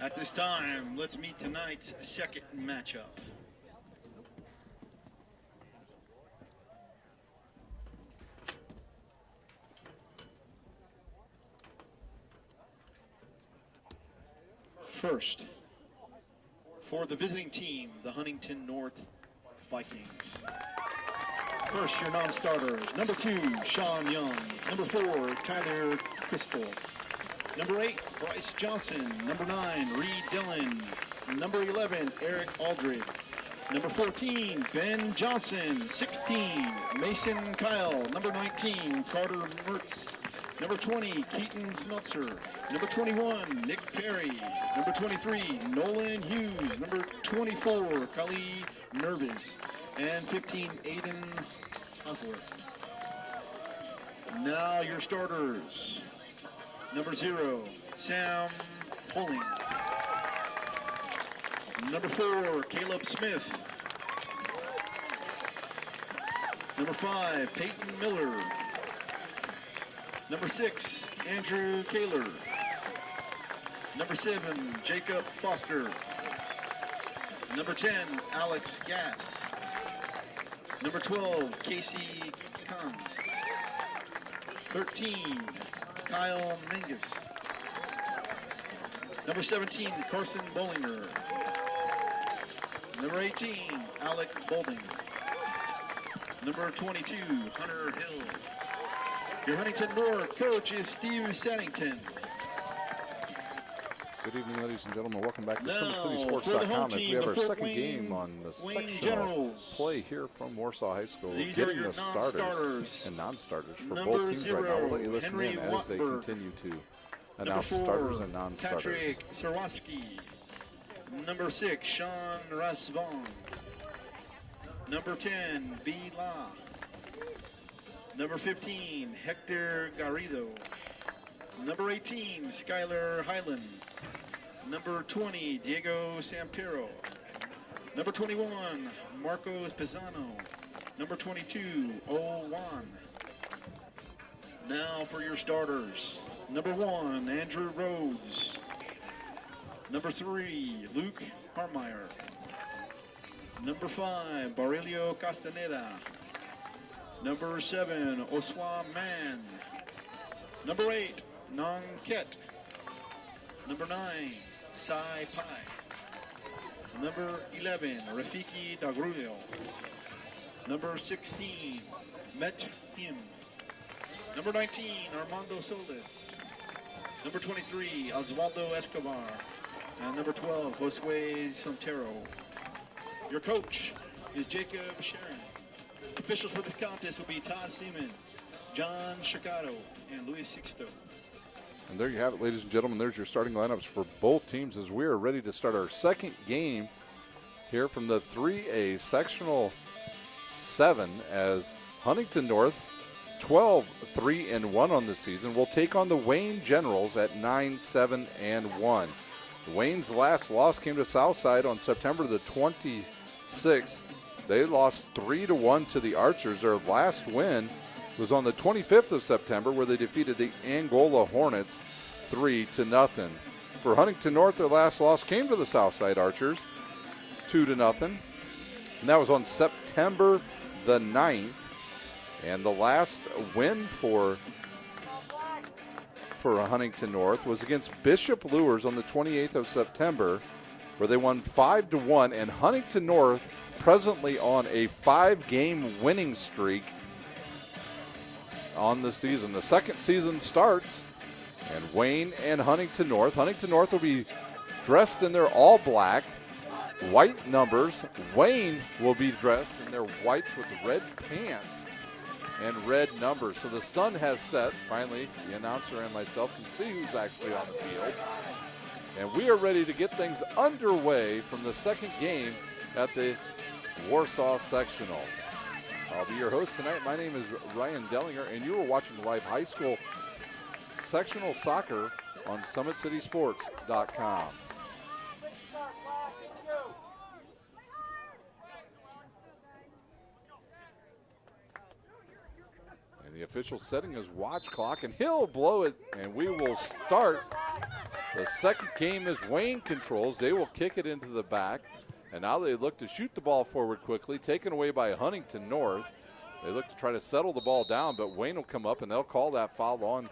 At this time, let's meet tonight's second matchup. First, for the visiting team, the Huntington North Vikings. First, your non-starters. Number 2, Sean Young. Number 4, Tyler Crystal. Number 8, Bryce Johnson. Number 9, Reed Dillon. Number 11, Eric Aldred. Number 14, Ben Johnson. 16, Mason Kyle. Number 19, Carter Mertz. Number 20, Keaton Smeltzer. Number 21, Nick Perry. Number 23, Nolan Hughes. Number 24, Kali Nervis. And 15, Aiden Hustler. Now your starters. Number 0, Sam Poling. Number 4, Caleb Smith. Number 5, Peyton Miller. Number 6, Andrew Kaler. Number 7, Jacob Foster. Number 10, Alex Gass. Number 12, Casey Kahns. 13, Kyle Mingus. Number 17, Carson Bollinger. Number 18, Alec Bolding. Number 22, Hunter Hill. Your Huntington North coach is Steve Saddington. Good evening, ladies and gentlemen. Welcome back to SummitCitySports.com as we have our second game on the sectional play here from Warsaw High School. These getting the starters and non-starters for both teams right now. We'll let you listen in as they continue to announce starters and non-starters. Patrick Sarwaski. Number 6, Sean Rasvon. Number 10, B. La. Number 15, Hector Garrido. Number 18, Skylar Highland. Number 20, Diego Sampero. Number 21, Marcos Pisano. Number 22, O. Juan. Now for your starters. Number 1, Andrew Rhodes. Number 3, Luke Harmeyer. Number 5, Barilio Castaneda. Number 7, Oswa Mann. Number 8, Nong Ket. Number 9, Sai Pai. Number 11, Rafiki Dagrulio. Number 16, Met Him. Number 19, Armando Solis. Number 23, Osvaldo Escobar. And number 12, Josue Santero. Your coach is Jacob Sharon. Officials for this contest will be Todd Seaman, John Chicato, and Luis Sixto. And there you have it, ladies and gentlemen. There's your starting lineups for both teams as we are ready to start our second game here from the 3A Sectional 7 as Huntington North, 12-3-1 on the season, will take on the Wayne Generals at 9-7-1. Wayne's last loss came to Southside on September the 26th. They lost 3-1 to the Archers. Their last win was on the 25th of September where they defeated the Angola Hornets 3-0. For Huntington North, their last loss came to the Southside Archers 2-0. And that was on September the 9th. And the last win for Huntington North was against Bishop Lures on the 28th of September, where they won 5-1. And Huntington North presently on a 5-game winning streak on the season. The second season starts, and Wayne and Huntington North. Huntington North will be dressed in their all black, white numbers. Wayne will be dressed in their whites with red pants and red numbers. So the sun has set. Finally, the announcer and myself can see who's actually on the field. And we are ready to get things underway from the second game at the Warsaw Sectional. I'll be your host tonight. My name is Ryan Dellinger, and you are watching live high school sectional soccer on SummitCitySports.com. And the official setting his watch clock, and he'll blow it, and we will start The second game is Wayne controls. They will kick it into the back. And now they look to shoot the ball forward quickly, taken away by Huntington North. They look to try to settle the ball down, but Wayne will come up and they'll call that foul on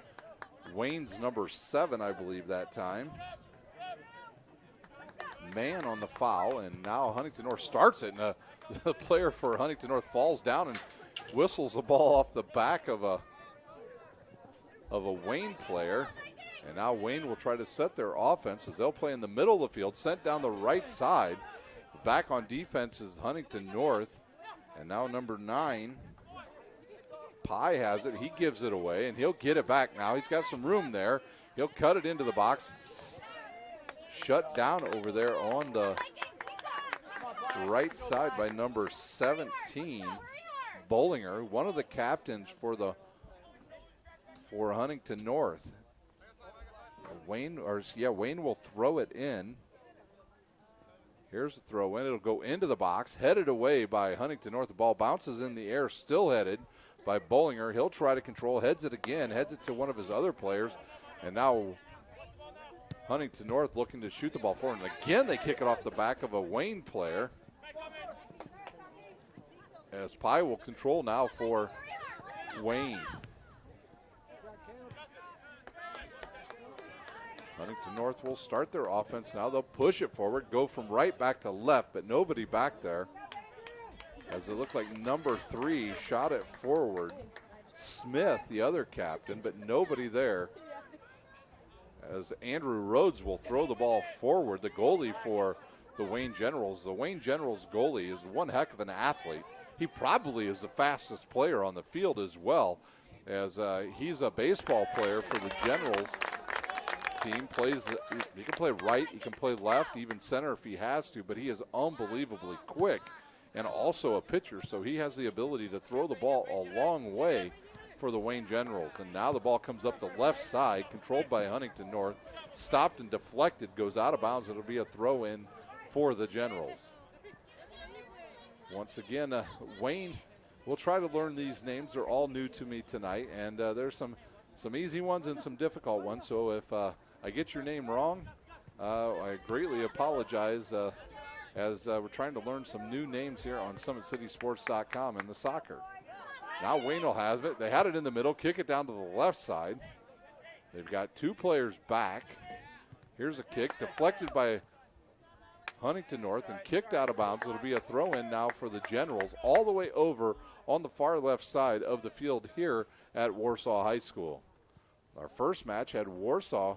Wayne's number 7, I believe, that time. Man on the foul, and now Huntington North starts it, and the player for Huntington North falls down and whistles the ball off the back of a Wayne player. And now Wayne will try to set their offense as they'll play in the middle of the field, sent down the right side. Back on defense is Huntington North, and now number 9, Pye has it. He gives it away, and he'll get it back now. He's got some room there. He'll cut it into the box. Shut down over there on the right side by number 17, Bollinger, one of the captains for Huntington North. Wayne will throw it in. Here's the throw in. It'll go into the box, headed away by Huntington North. The ball bounces in the air, still headed by Bollinger. He'll try to control, heads it again, heads it to one of his other players. And now Huntington North looking to shoot the ball forward. And again, they kick it off the back of a Wayne player. As Pye will control now for Wayne. Huntington North will start their offense now. They'll push it forward, go from right back to left, but nobody back there. As it looked like number 3 shot it forward. Smith, the other captain, but nobody there. As Andrew Rhodes will throw the ball forward, the goalie for the Wayne Generals. The Wayne Generals goalie is one heck of an athlete. He probably is the fastest player on the field as well, as he's a baseball player for the Generals team. He can play right, he can play left, even center if he has to, but he is unbelievably quick and also a pitcher, so he has the ability to throw the ball a long way for the Wayne Generals. And now the ball comes up the left side, controlled by Huntington North, stopped and deflected, goes out of bounds. It'll be a throw in for the Generals. Once again, Wayne, we'll try to learn these names. They're all new to me tonight, and there's some easy ones and some difficult ones. So if I get your name wrong, I greatly apologize, as we're trying to learn some new names here on SummitCitySports.com in the soccer. Now Wayne will have it. They had it in the middle, kick it down to the left side. They've got 2 players back. Here's a kick, deflected by Huntington North and kicked out of bounds. It'll be a throw in now for the Generals, all the way over on the far left side of the field here at Warsaw High School. Our first match had Warsaw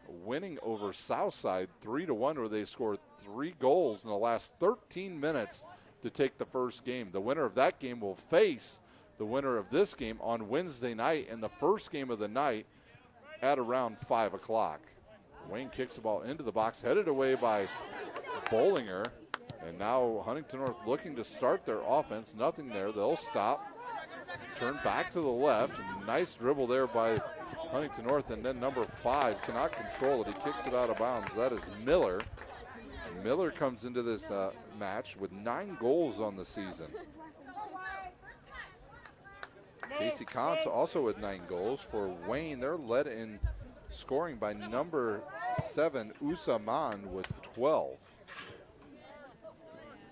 winning over Southside 3-1, where they scored 3 goals in the last 13 minutes to take the first game. The winner of that game will face the winner of this game on Wednesday night in the first game of the night at around 5 o'clock. Wayne kicks the ball into the box, headed away by Bollinger. And now Huntington North looking to start their offense. Nothing there. They'll stop. Turn back to the left. Nice dribble there by Huntington North. And then number 5 cannot control it. He kicks it out of bounds. That is Miller. Miller comes into this match with 9 goals on the season. Casey Kantz also with 9 goals. For Wayne, they're led in scoring by number 7, Usaman, with 12.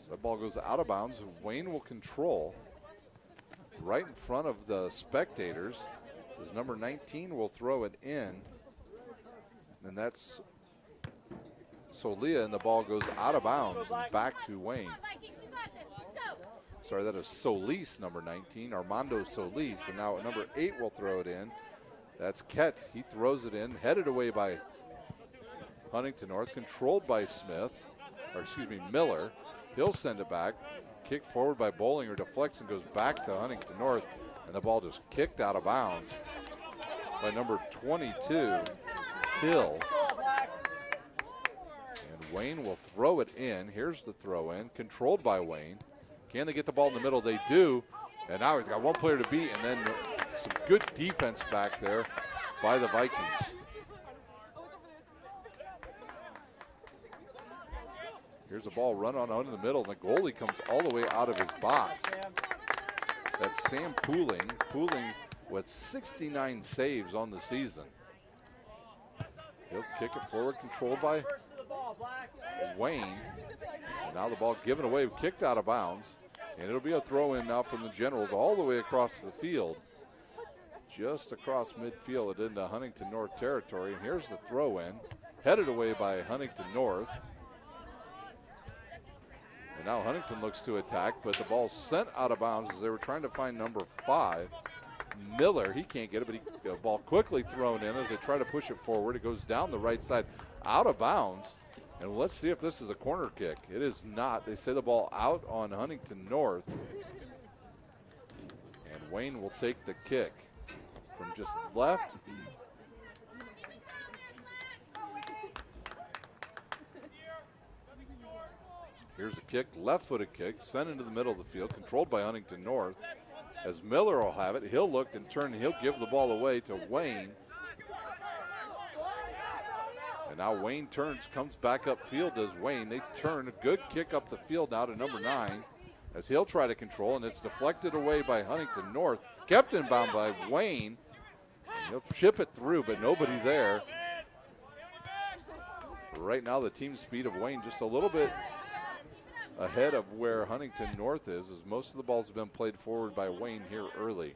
So that ball goes out of bounds. Wayne will control right in front of the spectators. As number 19 will throw it in. And that's Solia, and the ball goes out of bounds and back to Wayne. Sorry, that is Solis, number 19, Armando Solis. And now number 8 will throw it in. That's Kett. He throws it in, headed away by Huntington North, controlled by Miller. He'll send it back. Kicked forward by Bollinger, deflects and goes back to Huntington North. And the ball just kicked out of bounds by number 22, Hill. And Wayne will throw it in. Here's the throw in, controlled by Wayne. Can they get the ball in the middle? They do. And now he's got 1 player to beat, and then some good defense back there by the Vikings. Here's a ball run on in the middle, and the goalie comes all the way out of his box. That's Sam Pooling with 69 saves on the season. He'll kick it forward, controlled by Wayne. And now the ball given away, kicked out of bounds. And it'll be a throw in now from the Generals all the way across the field. Just across midfield and into Huntington North territory. And here's the throw in, headed away by Huntington North. And now Huntington looks to attack, but the ball's sent out of bounds as they were trying to find number 5. Miller, he can't get it, but the ball quickly thrown in as they try to push it forward. It goes down the right side, out of bounds. And let's see if this is a corner kick. It is not. They say the ball out on Huntington North. And Wayne will take the kick from just left. Here's a kick, left-footed kick, sent into the middle of the field, controlled by Huntington North. As Miller will have it, he'll look and turn, he'll give the ball away to Wayne. And now Wayne turns, comes back upfield as Wayne. They turn, a good kick up the field now to number 9 as he'll try to control, and it's deflected away by Huntington North. Kept inbound by Wayne. And he'll chip it through, but nobody there. Right now the team speed of Wayne just a little bit ahead of where Huntington North is, as most of the balls have been played forward by Wayne here early.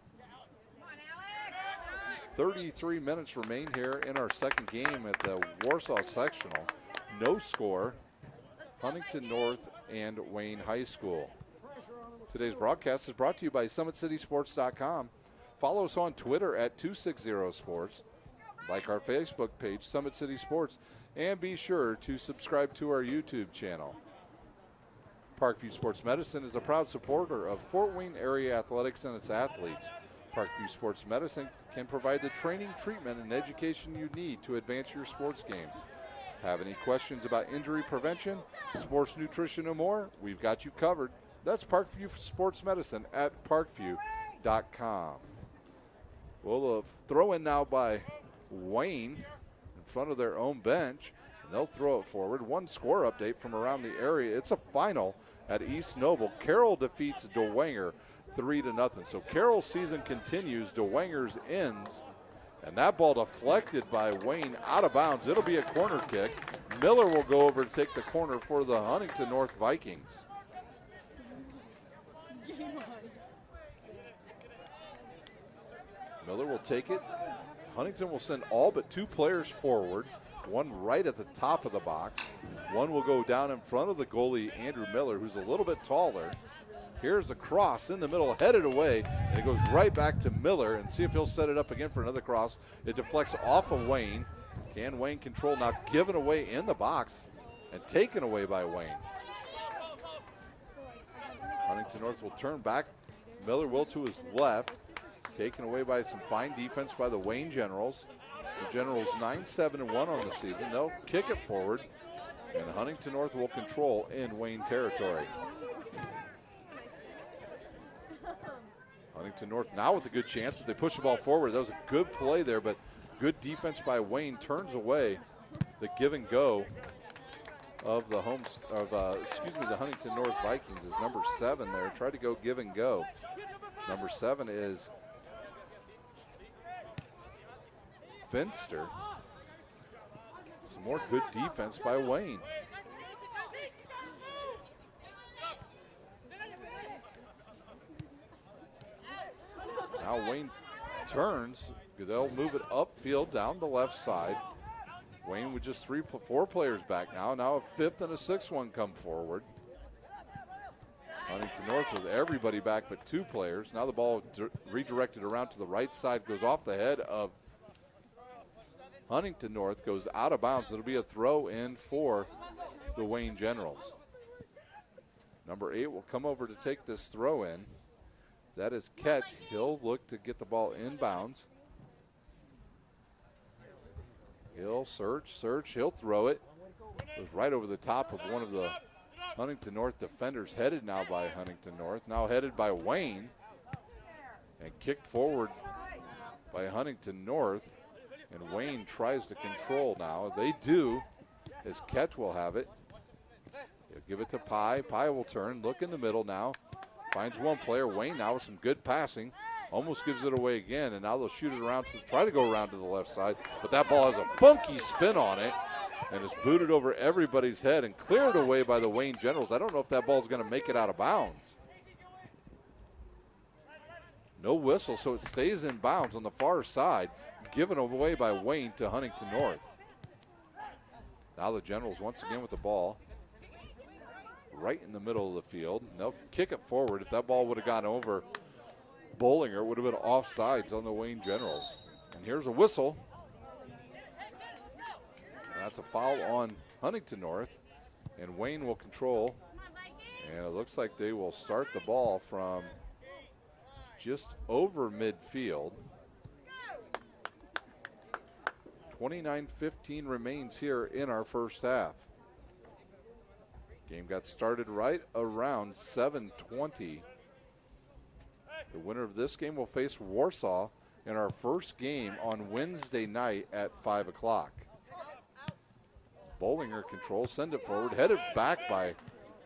33 minutes remain here in our second game at the Warsaw Sectional. No score, Huntington North and Wayne High School. Today's broadcast is brought to you by SummitCitySports.com. Follow us on Twitter at 260sports. Like our Facebook page, Summit City Sports, and be sure to subscribe to our YouTube channel. Parkview Sports Medicine is a proud supporter of Fort Wayne area athletics and its athletes. Parkview Sports Medicine can provide the training, treatment, and education you need to advance your sports game. Have any questions about injury prevention, sports nutrition, and more? We've got you covered. That's Parkview Sports Medicine at parkview.com. Well, a throw in now by Wayne in front of their own bench. And they'll throw it forward. One score update from around the area. It's a final at East Noble. Carroll defeats DeWanger 3-0. So Carroll's season continues. DeWanger's ends. And that ball deflected by Wayne out of bounds. It'll be a corner kick. Miller will go over to take the corner for the Huntington North Vikings. Miller will take it. Huntington will send all but 2 players forward. One right at the top of the box. One will go down in front of the goalie, Andrew Miller, who's a little bit taller. Here's a cross in the middle, headed away, and it goes right back to Miller, and see if he'll set it up again for another cross. It deflects off of Wayne. Can Wayne control? Now given away in the box and taken away by Wayne. Huntington North will turn back. Miller will to his left. Taken away by some fine defense by the Wayne Generals. The Generals 9-7-1 on the season. They'll kick it forward, and Huntington North will control in Wayne territory. Huntington North now with a good chance as they push the ball forward. That was a good play there, but good defense by Wayne turns away the give and go of the the Huntington North Vikings. Is number 7 there. Tried to go give and go. Number 7 is Finster. Some more good defense by Wayne. Now Wayne turns. They'll move it upfield down the left side. Wayne with just 4 players back now. Now a 5th and a 6th one come forward. Huntington North with everybody back but 2 players. Now the ball redirected around to the right side, goes off the head of Huntington North, goes out of bounds. It'll be a throw in for the Wayne Generals. Number 8 will come over to take this throw in. That is Ketch. He'll look to get the ball inbounds. He'll search. He'll throw it. Goes right over the top of one of the Huntington North defenders, headed now by Huntington North. Now headed by Wayne. And kicked forward by Huntington North. And Wayne tries to control now. They do, as Ketch will have it. He'll give it to Pye. Pye will turn, look in the middle now. Finds one player. Wayne now with some good passing. Almost gives it away again, and now they'll shoot it around try to go around to the left side, but that ball has a funky spin on it and is booted over everybody's head and cleared away by the Wayne Generals. I don't know if that ball is going to make it out of bounds. No whistle, so it stays in bounds on the far side, given away by Wayne to Huntington North. Now the Generals once again with the ball right in the middle of the field. And they'll kick it forward. If that ball would have gone over Bollinger, it would have been offsides on the Wayne Generals. And here's a whistle. And that's a foul on Huntington North. And Wayne will control. And it looks like they will start the ball from just over midfield. 29:15 remains here in our first half. Game got started right around 7:20. The winner of this game will face Warsaw in our first game on Wednesday night at 5 o'clock. Bollinger control, send it forward, headed back by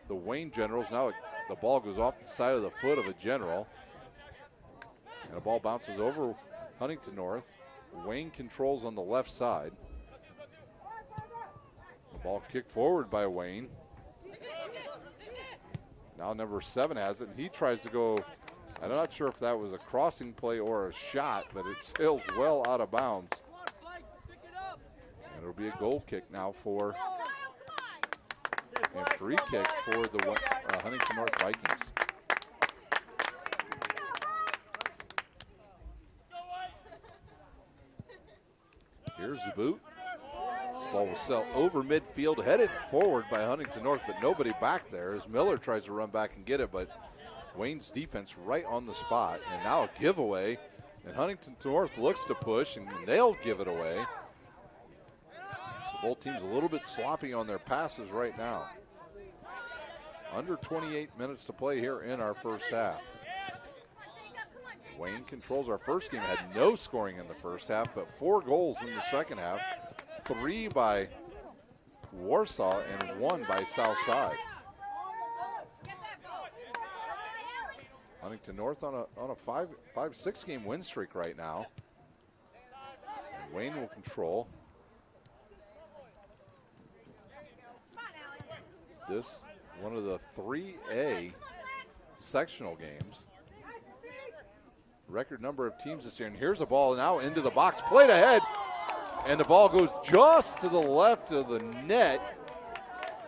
the Wayne Generals. Now the ball goes off the side of the foot of a General. And the ball bounces over Huntington North. Wayne controls on the left side. The ball kicked forward by Wayne. Now number 7 has it, and he tries to go. I'm not sure if that was a crossing play or a shot, but it sails well out of bounds. And it'll be a goal kick now for, and free kick for the Huntington North Vikings. Here's the boot. The ball will sail over midfield, headed forward by Huntington North, but nobody back there as Miller tries to run back and get it, but Wayne's defense right on the spot. And now a giveaway, and Huntington North looks to push, and they'll give it away. So both teams a little bit sloppy on their passes right now. Under 28 minutes to play here in our first half. Wayne controls our first game, had no scoring in the first half, but 4 goals in the second half. 3 by Warsaw and 1 by Southside. Huntington North on a 5-6 game win streak right now. And Wayne will control. This one of the 3A sectional games. Record number of teams this year. And here's a ball now into the box, played ahead, and the ball goes just to the left of the net.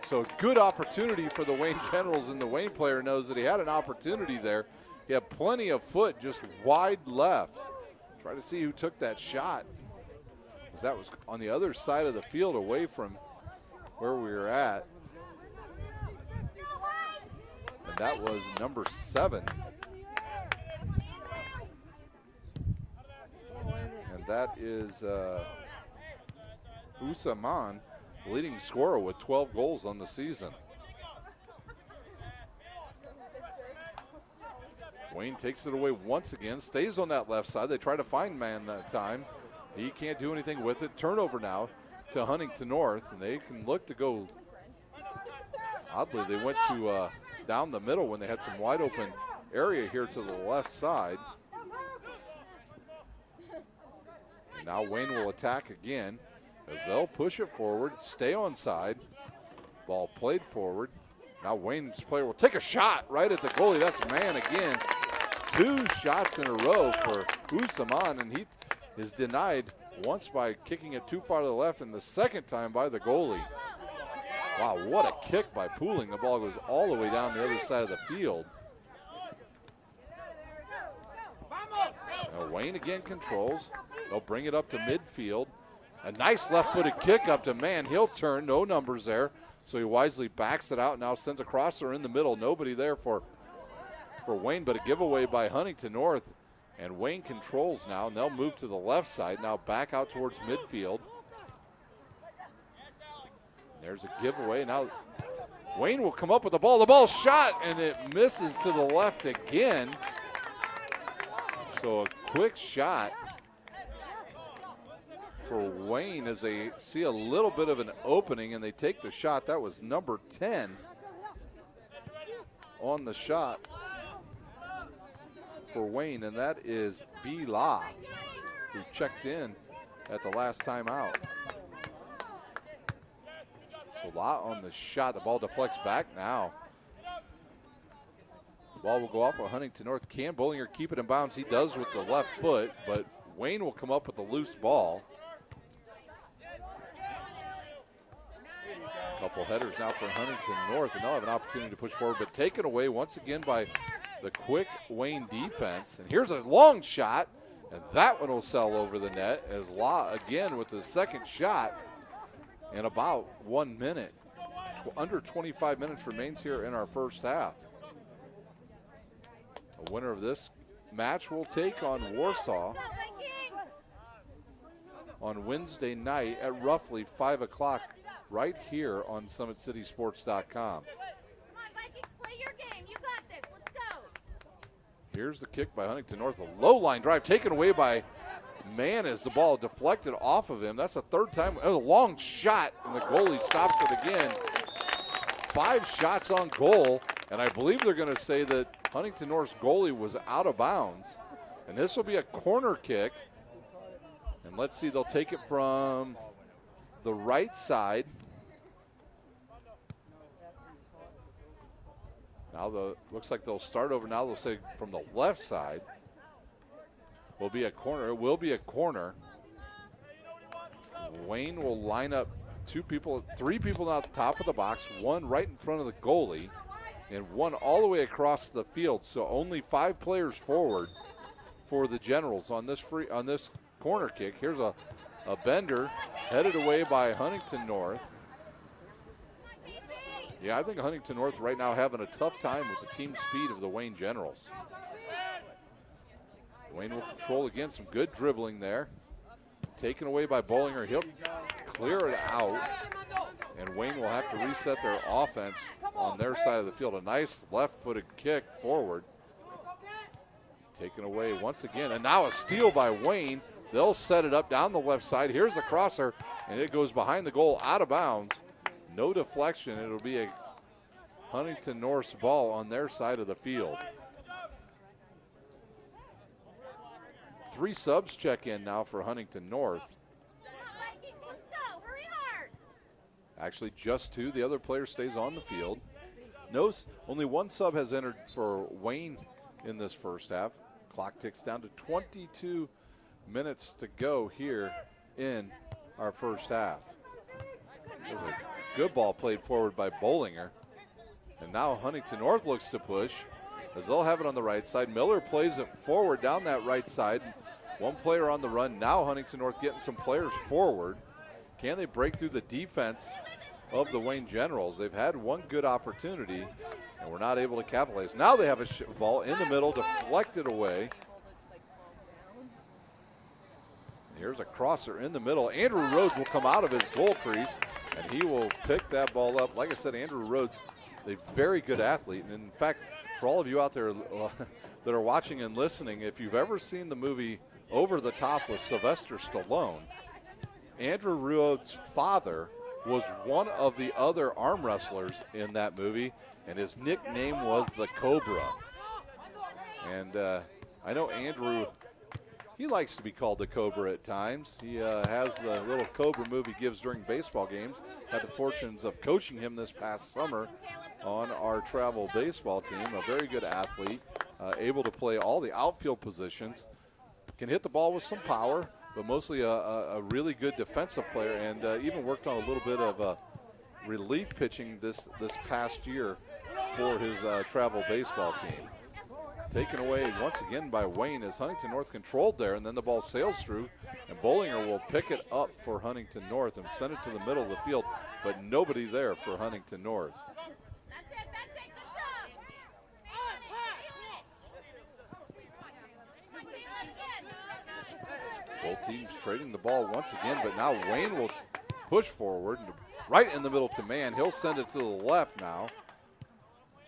So good opportunity for the Wayne Generals, and the Wayne player knows that he had an opportunity there. He had plenty of foot, just wide left. Try to see who took that shot, because that was on the other side of the field away from where we were at. And that was number 7. And that is IHSAA, leading scorer with 12 goals on the season. Wayne takes it away once again, stays on that left side. They try to find man that time. He can't do anything with it. Turnover now to Huntington North, and they can look to go. Oddly, they went to down the middle when they had some wide open area here to the left side. And now Wayne will attack again as they'll push it forward, stay on side. Ball played forward. Now Wayne's player will take a shot right at the goalie. That's man again. 2 shots in a row for IHSAA, and he is denied once by kicking it too far to the left, and the second time by the goalie. Wow, what a kick by Pooling. The ball goes all the way down the other side of the field. Now Wayne again controls. They'll bring it up to midfield. A nice left-footed kick up to man. He'll turn, no numbers there. So he wisely backs it out, now sends a crosser in the middle. Nobody there for Wayne, but a giveaway by Huntington North. And Wayne controls now, and they'll move to the left side, now back out towards midfield. There's a giveaway. Now Wayne will come up with the ball. The ball's shot, and it misses to the left again. So a quick shot for Wayne as they see a little bit of an opening, and they take the shot. That was number 10 on the shot for Wayne, and that is B. La, who checked in at the last time out. So La on the shot. The ball deflects back now. The ball will go off of Huntington North. Can Bollinger keep it in bounds? He does with the left foot, but Wayne will come up with a loose ball. A couple headers now for Huntington North, and they'll have an opportunity to push forward, but taken away once again by the quick Wayne defense. And here's a long shot, and that one will sail over the net as La again with the second shot in about 1 minute. Under 25 minutes remains here in our first half. The winner of this match will take on Warsaw on Wednesday night at roughly 5 o'clock right here on SummitCitySports.com. Come on, Vikings, play your game. You got this. Let's go. Here's the kick by Huntington North. A low line drive taken away by Mann as the ball deflected off of him. That's the third time. A long shot, and the goalie stops it again. 5 shots on goal, and I believe they're going to say that Huntington North's goalie was out of bounds. And this will be a corner kick. And let's see, they'll take it from the right side. Now looks like they'll start over. Now they'll say from the left side. Will be a corner. It will be a corner. Wayne will line up 3 people at the top of the box, 1 right in front of the goalie, and 1 all the way across the field. So only 5 players forward for the Generals on this corner kick. Here's a bender headed away by Huntington North. Yeah, I think Huntington North right now having a tough time with the team speed of the Wayne Generals. Wayne will control again, some good dribbling there. Taken away by Bollinger. He'll clear it out, and Wayne will have to reset their offense on their side of the field. A nice left-footed kick forward. Taken away once again, and now a steal by Wayne. They'll set it up down the left side. Here's the crosser, and it goes behind the goal, out of bounds. No deflection. It'll be a Huntington North's ball on their side of the field. 3 subs check in now for Huntington North. Actually, just 2. The other player stays on the field. Only 1 sub has entered for Wayne in this first half. Clock ticks down to 22 minutes to go here in our first half. There's a good ball played forward by Bollinger. And now Huntington North looks to push as they'll have it on the right side. Miller plays it forward down that right side. 1 player on the run. Now Huntington North getting some players forward. Can they break through the defense of the Wayne Generals? They've had 1 good opportunity, and we're not able to capitalize. Now they have a ball in the middle, deflected away. Here's a crosser in the middle. Andrew Rhodes will come out of his goal crease, and he will pick that ball up. Like I said, Andrew Rhodes, a very good athlete. And in fact, for all of you out there that are watching and listening, if you've ever seen the movie Over the Top with Sylvester Stallone, Andrew Rhodes' father was one of the other arm wrestlers in that movie, and his nickname was the Cobra. And I know Andrew, he likes to be called the Cobra at times. He has the little Cobra move he gives during baseball games. Had the fortunes of coaching him this past summer on our travel baseball team. A very good athlete, able to play all the outfield positions. Can hit the ball with some power, but mostly a really good defensive player, and even worked on a little bit of relief pitching this past year for his travel baseball team. Taken away once again by Wayne as Huntington North controlled there, and then the ball sails through, and Bollinger will pick it up for Huntington North and send it to the middle of the field, but nobody there for Huntington North. Both teams trading the ball once again, but now Wayne will push forward, right in the middle to Mann. He'll send it to the left now.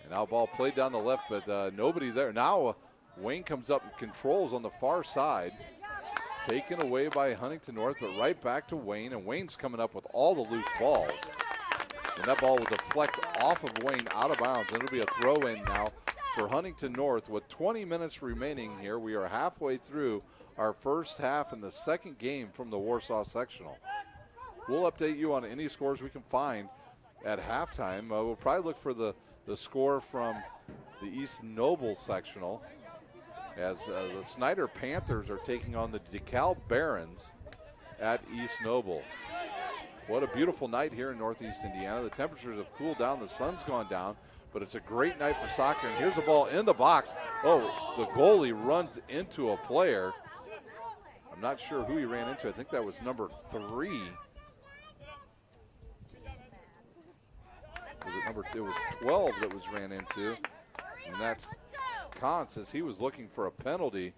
And now ball played down the left, but nobody there. Now Wayne comes up and controls on the far side. Taken away by Huntington North, but right back to Wayne, and Wayne's coming up with all the loose balls. And that ball will deflect off of Wayne out of bounds, and it'll be a throw in now for Huntington North with 20 minutes remaining here. We are halfway through our first half in the second game from the Warsaw Sectional. We'll update you on any scores we can find at halftime. We'll probably look for the score from the East Noble Sectional as the Snyder Panthers are taking on the DeKalb Barons at East Noble. What a beautiful night here in Northeast Indiana. The temperatures have cooled down, the sun's gone down, but it's a great night for soccer. And here's a ball in the box. Oh, the goalie runs into a player. I'm not sure who he ran into. I think that was number 3. It was 12 that was ran into, and that's Kantz, as he was looking for a penalty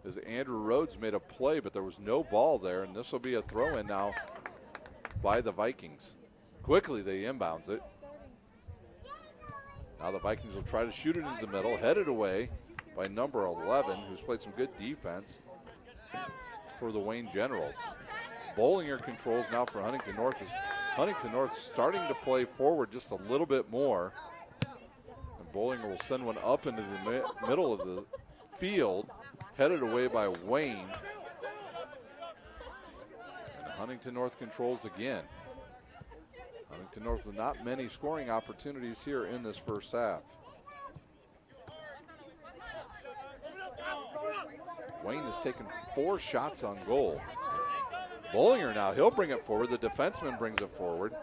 as Andrew Rhodes made a play, but there was no ball there, and this will be a throw-in now by the Vikings. Quickly they inbounds it. Now the Vikings will try to shoot it into the middle, headed away by number 11, who's played some good defense for the Wayne Generals. Bollinger controls now for Huntington North. Huntington North starting to play forward just a little bit more. And Bollinger will send one up into the middle of the field, headed away by Wayne. And Huntington North controls again. Huntington North with not many scoring opportunities here in this first half. Wayne has taken 4 shots on goal. Bollinger now, he'll bring it forward. The defenseman brings it forward.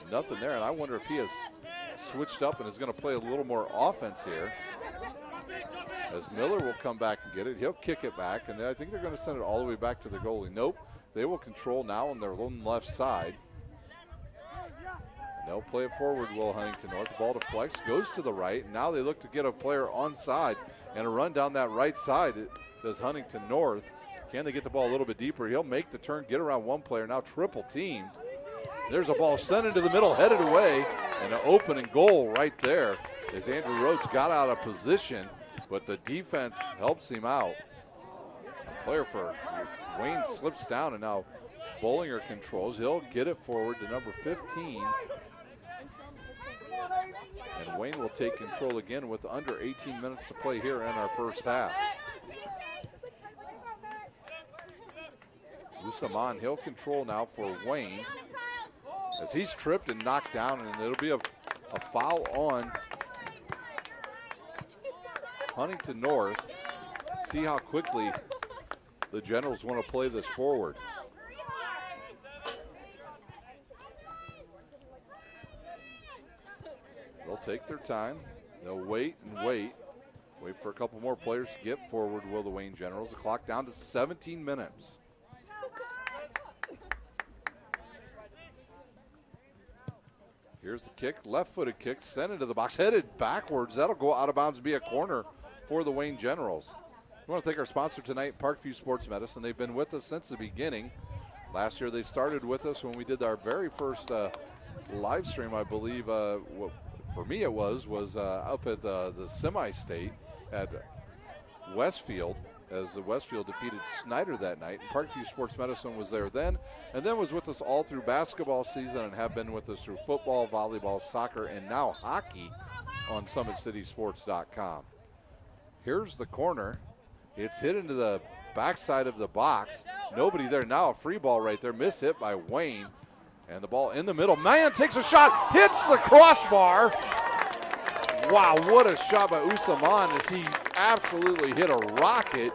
Nothing there, and I wonder if he has switched up and is going to play a little more offense here. As Miller will come back and get it. He'll kick it back, and I think they're going to send it all the way back to the goalie. Nope, they will control now on their own left side. And they'll play it forward, Will Huntington North. The ball deflects, goes to the right, and now they look to get a player onside and a run down that right side. It does Huntington North. Can they get the ball a little bit deeper? He'll make the turn, get around one player, now triple teamed. There's a ball sent into the middle, headed away, and an opening goal right there as Andrew Rhodes got out of position, but the defense helps him out. A player for Wayne slips down, and now Bollinger controls. He'll get it forward to number 15. And Wayne will take control again with under 18 minutes to play here in our first half. Usaman, he'll control now for Wayne as he's tripped and knocked down, and it'll be a foul on Huntington North. See how quickly the Generals want to play this forward. They'll take their time. They'll wait and wait. Wait for a couple more players to get forward, will the Wayne Generals. The clock down to 17 minutes. Here's the kick, left-footed kick, sent into the box, headed backwards. That'll go out of bounds and be a corner for the Wayne Generals. We want to thank our sponsor tonight, Parkview Sports Medicine. They've been with us since the beginning. Last year they started with us when we did our very first live stream, I believe. For me it was up at the semi-state at Westfield, as the Westfield defeated Snyder that night. And Parkview Sports Medicine was there then, and then was with us all through basketball season and have been with us through football, volleyball, soccer, and now hockey on SummitCitySports.com. Here's the corner. It's hit into the backside of the box. Nobody there. Now a free ball right there. Miss hit by Wayne. And the ball in the middle. Man takes a shot, hits the crossbar. Wow, what a shot by Usaman as he absolutely hit a rocket.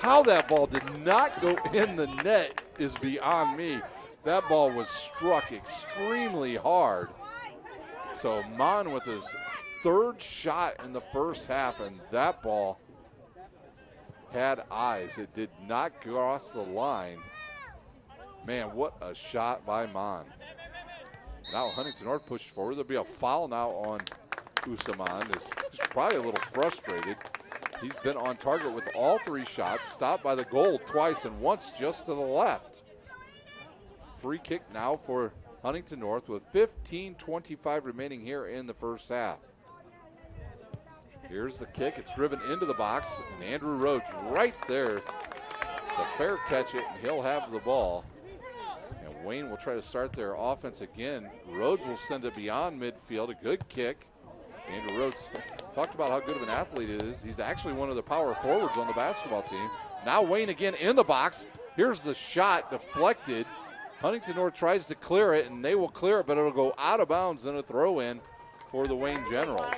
How that ball did not go in the net is beyond me. That ball was struck extremely hard. So Mon with his 3rd shot in the first half, and that ball had eyes. It did not cross the line. Man, what a shot by Mon. Now Huntington North pushed forward. There'll be a foul now on Usaman. He's probably a little frustrated. He's been on target with all 3 shots, stopped by the goal twice and once just to the left. Free kick now for Huntington North with 15:25 remaining here in the first half. Here's the kick. It's driven into the box, and Andrew Rhodes right there to fair catch it, and he'll have the ball. And Wayne will try to start their offense again. Rhodes will send it beyond midfield. A good kick. Andrew Rhodes Talked about how good of an athlete he is. He's actually one of the power forwards on the basketball team. Now Wayne again in the box. Here's the shot deflected. Huntington North tries to clear it, and they will clear it, but it'll go out of bounds and a throw in for the Wayne Generals.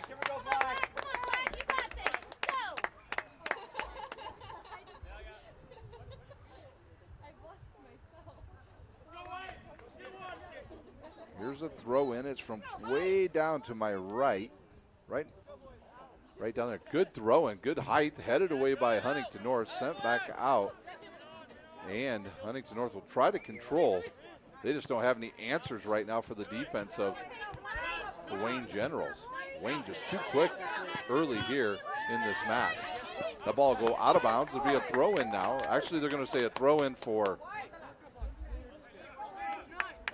Here's a throw in. It's from way down to my right down there. Good throw in, good height, headed away by Huntington North, sent back out. And Huntington North will try to control. They just don't have any answers right now for the defense of the Wayne Generals. Wayne just too quick early here in this match. The ball will go out of bounds. It'll be a throw in now. Actually, they're going to say a throw in for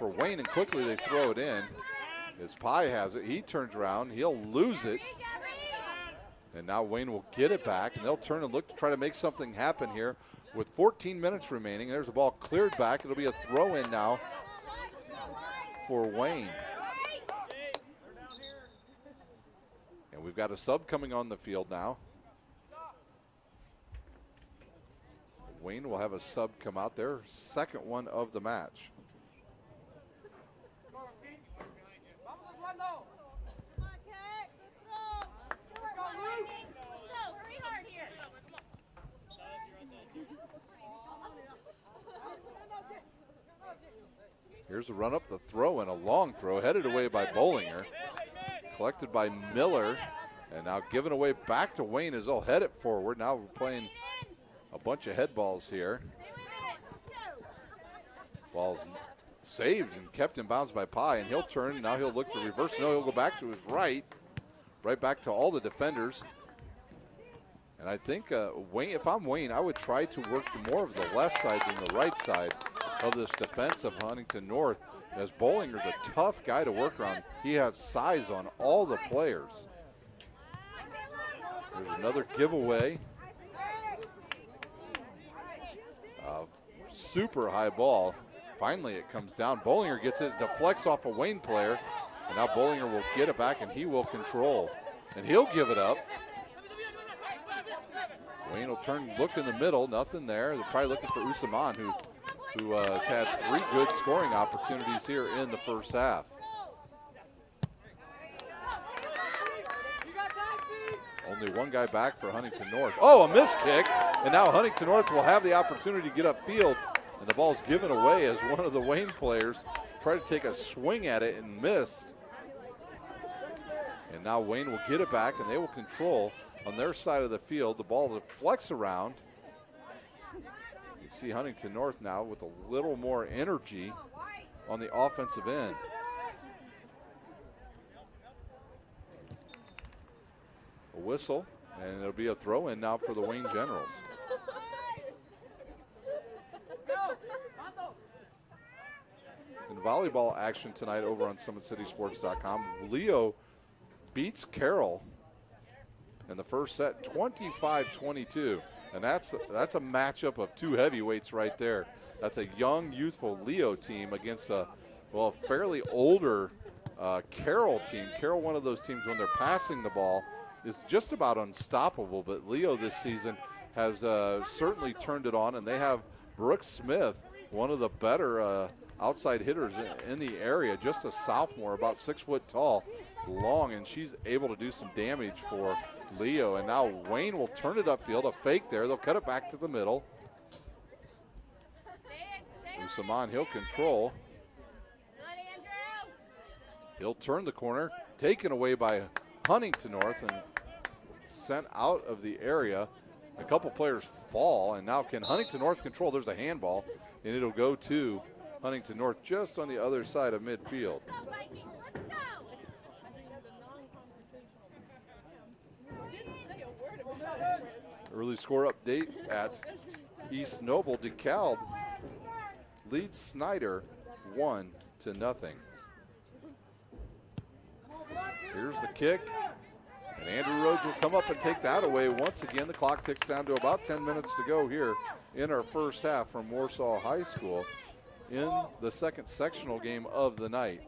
Wayne, and quickly they throw it in. As Pye has it, he turns around, he'll lose it. And now Wayne will get it back, and they'll turn and look to try to make something happen here. With 14 minutes remaining, there's a ball cleared back. It'll be a throw in now for Wayne. And we've got a sub coming on the field now. Wayne will have a sub come out there, second one of the match. Here's a run up the throw and a long throw headed away by Bollinger. Collected by Miller. And now given away back to Wayne as they'll head it forward. Now we're playing a bunch of head balls here. Ball's saved and kept in bounds by Pye, and he'll turn. Now he'll look to reverse. No, he'll go back to his right back to all the defenders. And I think Wayne, if I'm Wayne, I would try to work more of the left side than the right side of this defense of Huntington North, as Bollinger's a tough guy to work around. He has size on all the players. There's another giveaway. Super high ball. Finally it comes down. Bollinger gets it, deflects off a Wayne player, and now Bollinger will get it back and he will control. And he'll give it up. Wayne will turn, look in the middle, nothing there. They're probably looking for Usaman, who has had 3 good scoring opportunities here in the first half. Only one guy back for Huntington North. Oh, a missed kick, and now Huntington North will have the opportunity to get upfield, and the ball's given away as one of the Wayne players tried to take a swing at it and missed. And now Wayne will get it back, and they will control on their side of the field. The ball deflects around. You see Huntington North now with a little more energy on the offensive end. A whistle, and it'll be a throw in now for the Wayne Generals. In volleyball action tonight over on SummitCitySports.com, Leo beats Carroll in the first set 25-22. And that's a matchup of 2 heavyweights right there. That's a young, youthful Leo team against a fairly older Carroll team. Carroll, one of those teams when they're passing the ball, is just about unstoppable. But Leo this season has certainly turned it on, and they have Brooke Smith, one of the better outside hitters in the area, just a sophomore, about 6 foot tall, long, and she's able to do some damage for Leo. And now Wayne will turn it upfield, a fake there. They'll cut it back to the middle. Usaman, he'll control. He'll turn the corner, taken away by Huntington North and sent out of the area. A couple players fall, and now can Huntington North control? There's a handball, and it'll go to Huntington North just on the other side of midfield. Early score update at East Noble. DeKalb leads Snyder 1-0. Here's the kick, and Andrew Rhodes will come up and take that away once again. The clock ticks down to about 10 minutes to go here in our first half from Warsaw High School in the second sectional game of the night.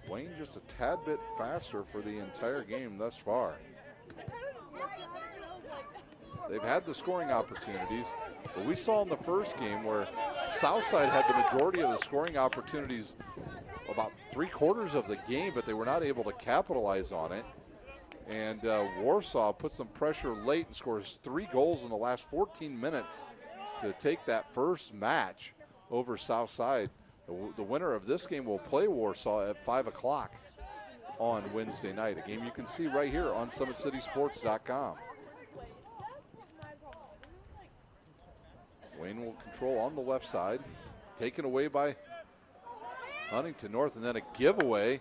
Wayne just a tad bit faster for the entire game thus far. They've had the scoring opportunities, but we saw in the first game where Southside had the majority of the scoring opportunities about 3/4 of the game, but they were not able to capitalize on it. And Warsaw put some pressure late and scores 3 goals in the last 14 minutes to take that first match over Southside. The winner of this game will play Warsaw at 5 o'clock on Wednesday night, a game you can see right here on SummitCitySports.com. Wayne will control on the left side, taken away by Huntington North, and then a giveaway.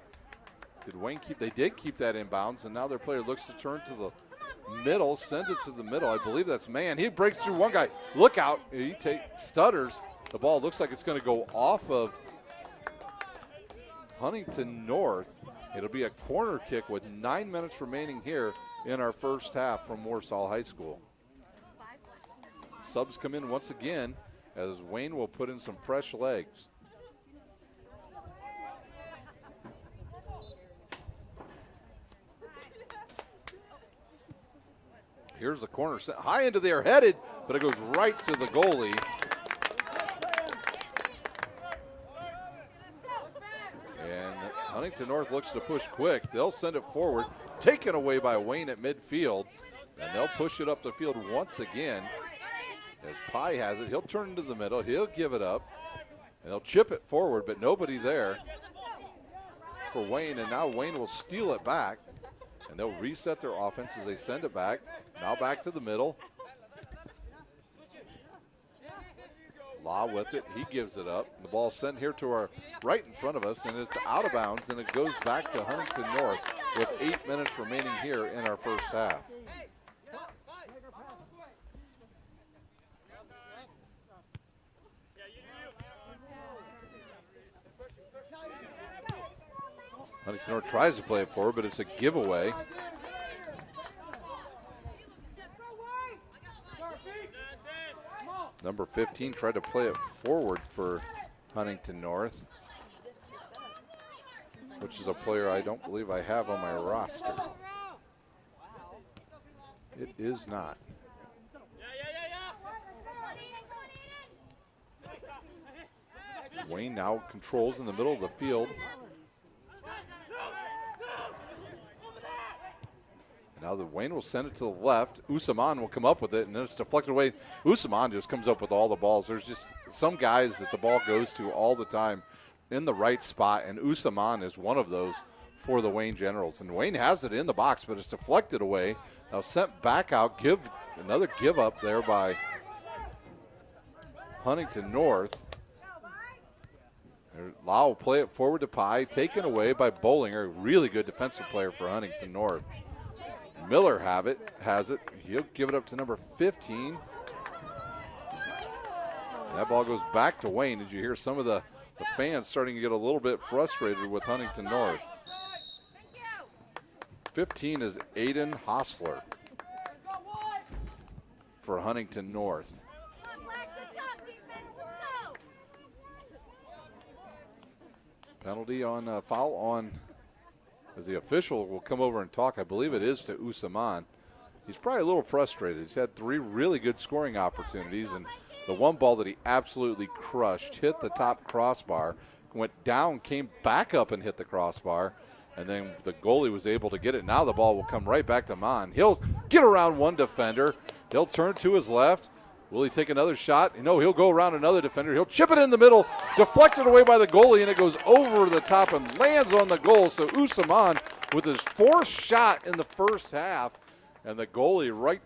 Did Wayne keep? They did keep that inbounds, and now their player looks to turn to the middle, sends it to the middle. I believe that's Mann. He breaks through one guy. Look out. He stutters. The ball looks like it's going to go off of Huntington North. It'll be a corner kick with 9 minutes remaining here in our first half from Warsaw High School. Subs come in once again as Wayne will put in some fresh legs. Here's the corner, high into the air, headed, but it goes right to the goalie. And Huntington North looks to push quick. They'll send it forward, taken away by Wayne at midfield, and they'll push it up the field once again. As Pye has it, he'll turn into the middle, he'll give it up, and they'll chip it forward, but nobody there for Wayne, and now Wayne will steal it back, and they'll reset their offense as they send it back. Now back to the middle. Law with it, he gives it up. The ball sent here to our right in front of us, and it's out of bounds, and it goes back to Huntington North with 8 minutes remaining here in our first half. Huntington North tries to play it forward, but it's a giveaway. Number 15 tried to play it forward for Huntington North, which is a player I don't believe I have on my roster. It is not. Wayne now controls in the middle of the field. Now the Wayne will send it to the left. Usaman will come up with it, and then it's deflected away. Usaman just comes up with all the balls. There's just some guys that the ball goes to all the time in the right spot, and Usaman is one of those for the Wayne Generals. And Wayne has it in the box, but it's deflected away. Now sent back out. Another give up there by Huntington North. Lau will play it forward to Pye, taken away by Bollinger, a really good defensive player for Huntington North. Miller has it. He'll give it up to number 15. And that ball goes back to Wayne. Did you hear some of the fans starting to get a little bit frustrated with Huntington North? 15 is Aiden Hostler for Huntington North. Penalty on foul on, as the official will come over and talk, I believe it is to Usaman. He's probably a little frustrated. He's had 3 really good scoring opportunities, and the one ball that he absolutely crushed hit the top crossbar, went down, came back up and hit the crossbar, and then the goalie was able to get it. Now the ball will come right back to Mon. He'll get around one defender. He'll turn to his left. Will he take another shot? No, he'll go around another defender. He'll chip it in the middle, deflected away by the goalie, and it goes over the top and lands on the goal. So Usaman with his 4th shot in the first half, and the goalie right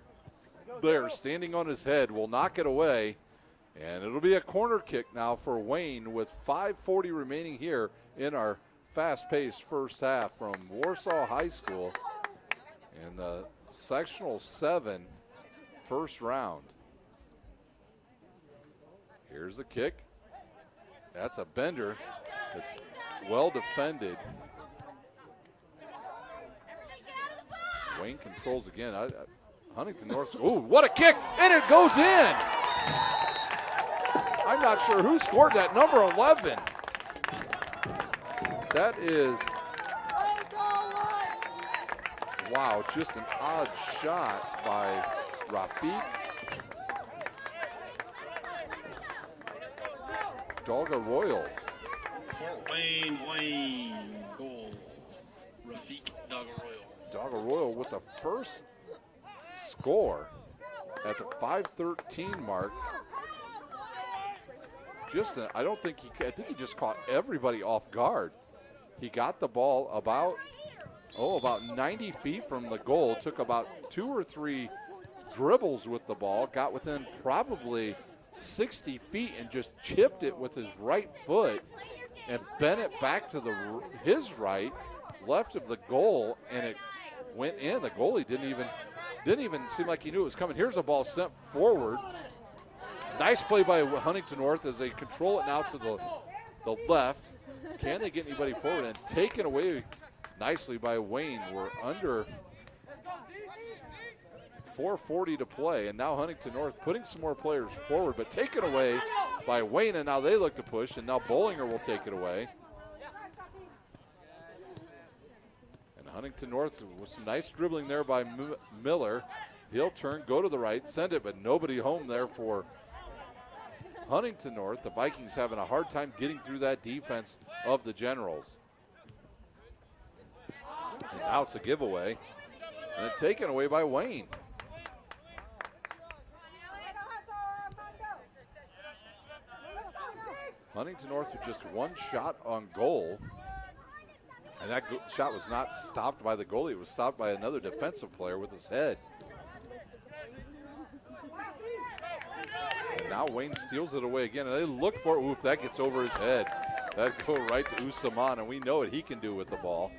there standing on his head will knock it away. And it'll be a corner kick now for Wayne with 5:40 remaining here in our fast-paced first half from Warsaw High School in the Sectional 7 first round. Here's the kick. That's a bender. It's well defended. Wayne controls again. Huntington North. Ooh, what a kick! And it goes in! I'm not sure who scored that. Number 11. That is Wow, just an odd shot by Rafiq Dogger-Royal. Fort Wayne, goal. Rafiq Dogger-Royal. Dogger-Royal with the first score at the 5:13 mark. I think he just caught everybody off guard. He got the ball about 90 feet from the goal, took about 2 or 3 dribbles with the ball, got within probably 60 feet and just chipped it with his right foot and bent it back to his right, left of the goal, and it went in. The goalie didn't even seem like he knew it was coming. Here's a ball sent forward. Nice play by Huntington North as they control it now to the left. Can they get anybody forward? And taken away nicely by Wayne. We're under 4:40 to play, and now Huntington North putting some more players forward, but taken away by Wayne, and now they look to push, and now Bollinger will take it away. And Huntington North with some nice dribbling there by Miller. He'll turn, go to the right, send it, but nobody home there for Huntington North. The Vikings having a hard time getting through that defense of the Generals. And now it's a giveaway, and then taken away by Wayne. Huntington North with just one shot on goal, and that shot was not stopped by the goalie. It was stopped by another defensive player with his head. And now Wayne steals it away again, and they look for it. Oof, that gets over his head. That'd go right to Usaman, and we know what he can do with the ball.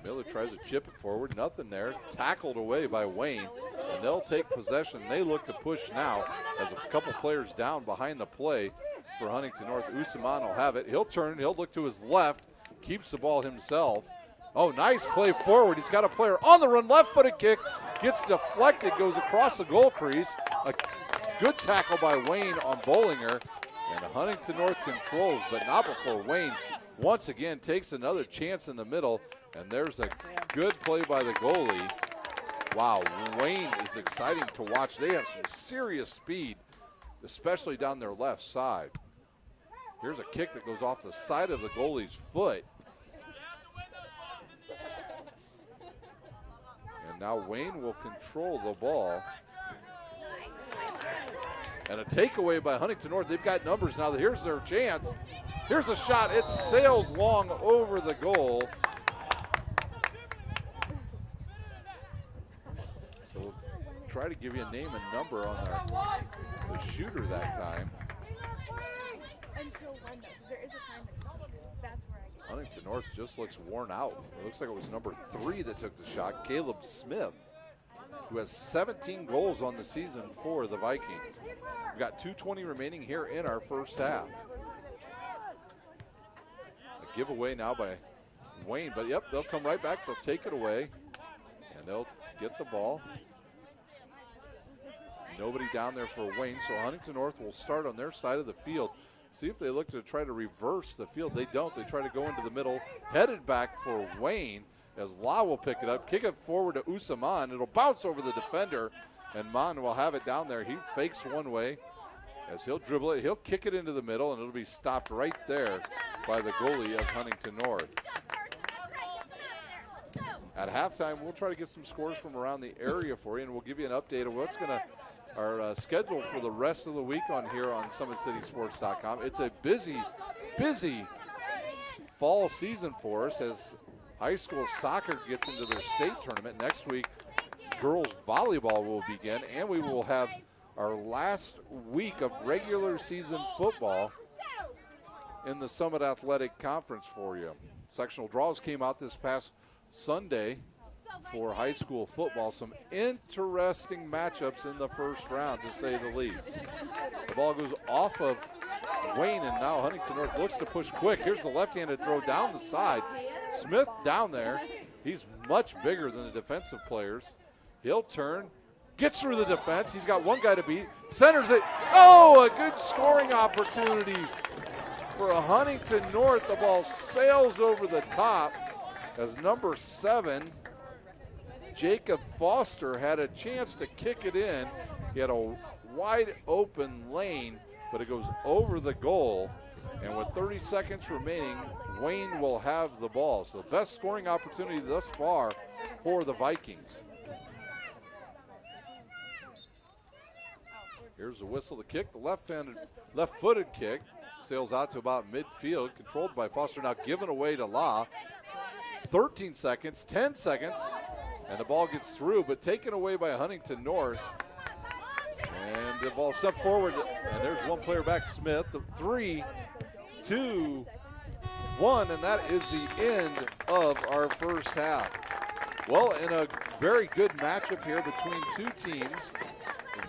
Miller tries to chip it forward, nothing there. Tackled away by Wayne, and they'll take possession. They look to push now as a couple players down behind the play for Huntington North. Usaman will have it. He'll turn, he'll look to his left, keeps the ball himself. Oh, nice play forward. He's got a player on the run, left-footed kick, gets deflected, goes across the goal crease. A good tackle by Wayne on Bollinger, and Huntington North controls, but not before Wayne once again takes another chance in the middle. And there's a good play by the goalie. Wow, Wayne is exciting to watch. They have some serious speed, especially down their left side. Here's a kick that goes off the side of the goalie's foot. And now Wayne will control the ball. And a takeaway by Huntington North. They've got numbers now. Here's their chance. Here's a shot. It sails long over the goal. Try to give you a name and number on the shooter that time. Huntington North just looks worn out. It looks like it was number 3 that took the shot, Caleb Smith, who has 17 goals on the season for the Vikings. We've got 2:20 remaining here in our first half. A giveaway now by Wayne, but yep, they'll come right back. They'll take it away, and they'll get the ball. Nobody down there for Wayne, so Huntington North will start on their side of the field. See if they look to try to reverse the field. They don't. They try to go into the middle, headed back for Wayne as Law will pick it up, kick it forward to Usaman. It'll bounce over the defender, and Mon will have it down there. He fakes one way as he'll dribble it. He'll kick it into the middle, and it'll be stopped right there by the goalie of Huntington North. At halftime, we'll try to get some scores from around the area for you, and we'll give you an update of what's going to our schedule for the rest of the week on here on SummitCitySports.com. It's a busy fall season for us as high school soccer gets into their state tournament. Next week, girls volleyball will begin, and we will have our last week of regular season football in the Summit Athletic Conference for you. Sectional draws came out this past Sunday for high school football. Some interesting matchups in the first round, to say the least. The ball goes off of Wayne, and now Huntington North looks to push quick. Here's the left-handed throw down the side. Smith down there. He's much bigger than the defensive players. He'll turn, gets through the defense. He's got one guy to beat, centers it. Oh, a good scoring opportunity for Huntington North. The ball sails over the top. as number 7, Jacob Foster, had a chance to kick it in. He had a wide open lane, but it goes over the goal. And with 30 seconds remaining, Wayne will have the ball. So the best scoring opportunity thus far for the Vikings. Here's the whistle to kick. The left-footed kick sails out to about midfield, controlled by Foster, now given away to Law. 13 seconds, 10 seconds, and the ball gets through, but taken away by Huntington North. And the ball stepped forward, and there's one player back, Smith. The 3, 2, 1, and that is the end of our first half. Well, in a very good matchup here between two teams,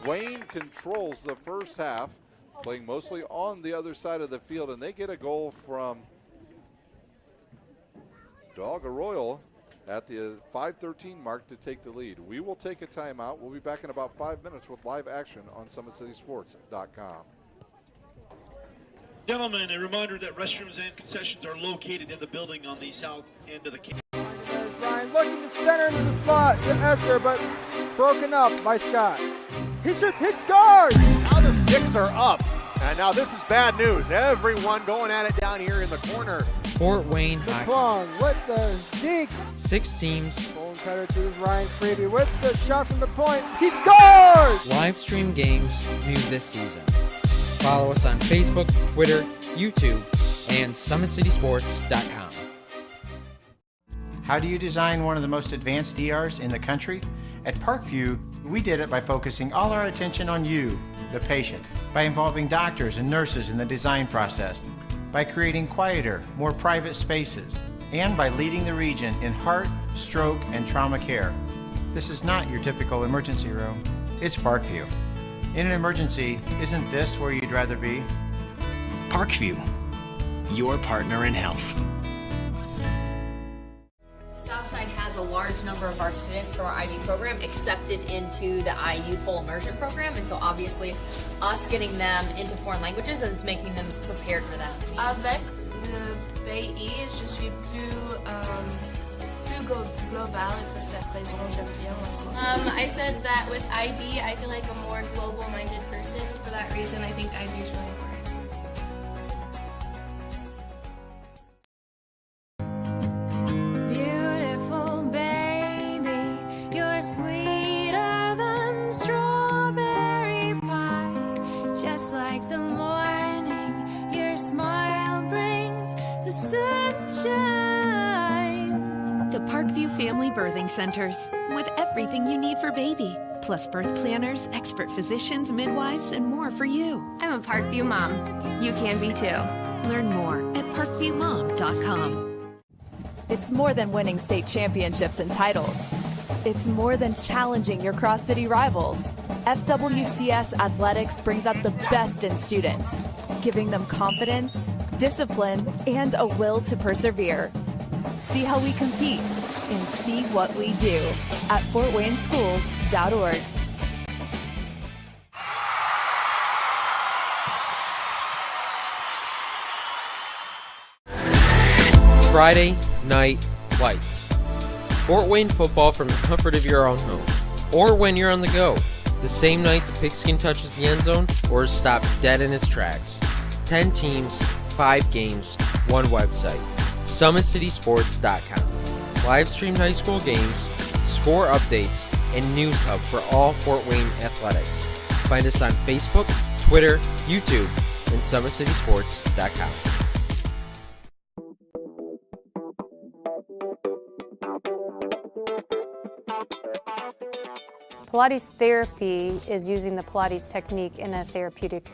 Wayne controls the first half, playing mostly on the other side of the field, and they get a goal from Dog Arroyo at the 5:13 mark to take the lead. We will take a timeout. We'll be back in about 5 minutes with live action on SummitCitySports.com. Gentlemen, a reminder that restrooms and concessions are located in the building on the south end of the campus. There's Ryan looking to center into the slot to Esther, but it's broken up by Scott. He shoots, hit, scores! Now the sticks are up. And now this is bad news. Everyone going at it down here in the corner. Fort Wayne Plong Hockey. with the deke. 6 teams. Bone cutter to Ryan Freeby with the shot from the point. He scores! Live stream games new this season. Follow us on Facebook, Twitter, YouTube, and SummitCitySports.com. How do you design one of the most advanced ERs in the country? At Parkview, we did it by focusing all our attention on you, the patient, by involving doctors and nurses in the design process, by creating quieter, more private spaces, and by leading the region in heart, stroke, and trauma care. This is not your typical emergency room. It's Parkview. In an emergency, isn't this where you'd rather be? Parkview, your partner in health. Southside has a large number of our students from our IB program accepted into the IU full immersion program, and so obviously us getting them into foreign languages is making them prepared for that. Avec le pays, je suis plus global, et pour cette raison j'aime bien. I said that with IB, I feel like a more global-minded person. For that reason, I think IB is really important. Family Birthing Centers, with everything you need for baby, plus birth planners, expert physicians, midwives, and more for you. I'm a Parkview mom. You can be too. Learn more at parkviewmom.com. It's more than winning state championships and titles. It's more than challenging your cross-city rivals. FWCS Athletics brings out the best in students, giving them confidence, discipline, and a will to persevere. See how we compete and see what we do at fortwayneschools.org. Friday Night Lights. Fort Wayne football from the comfort of your own home, or when you're on the go. The same night the pigskin touches the end zone or is stopped dead in its tracks. 10 teams, 5 games, 1 website. SummitCitySports.com. Live streamed high school games, score updates, and news hub for all Fort Wayne athletics. Find us on Facebook, Twitter, YouTube, and SummitCitySports.com. Pilates therapy is using the Pilates technique in a therapeutic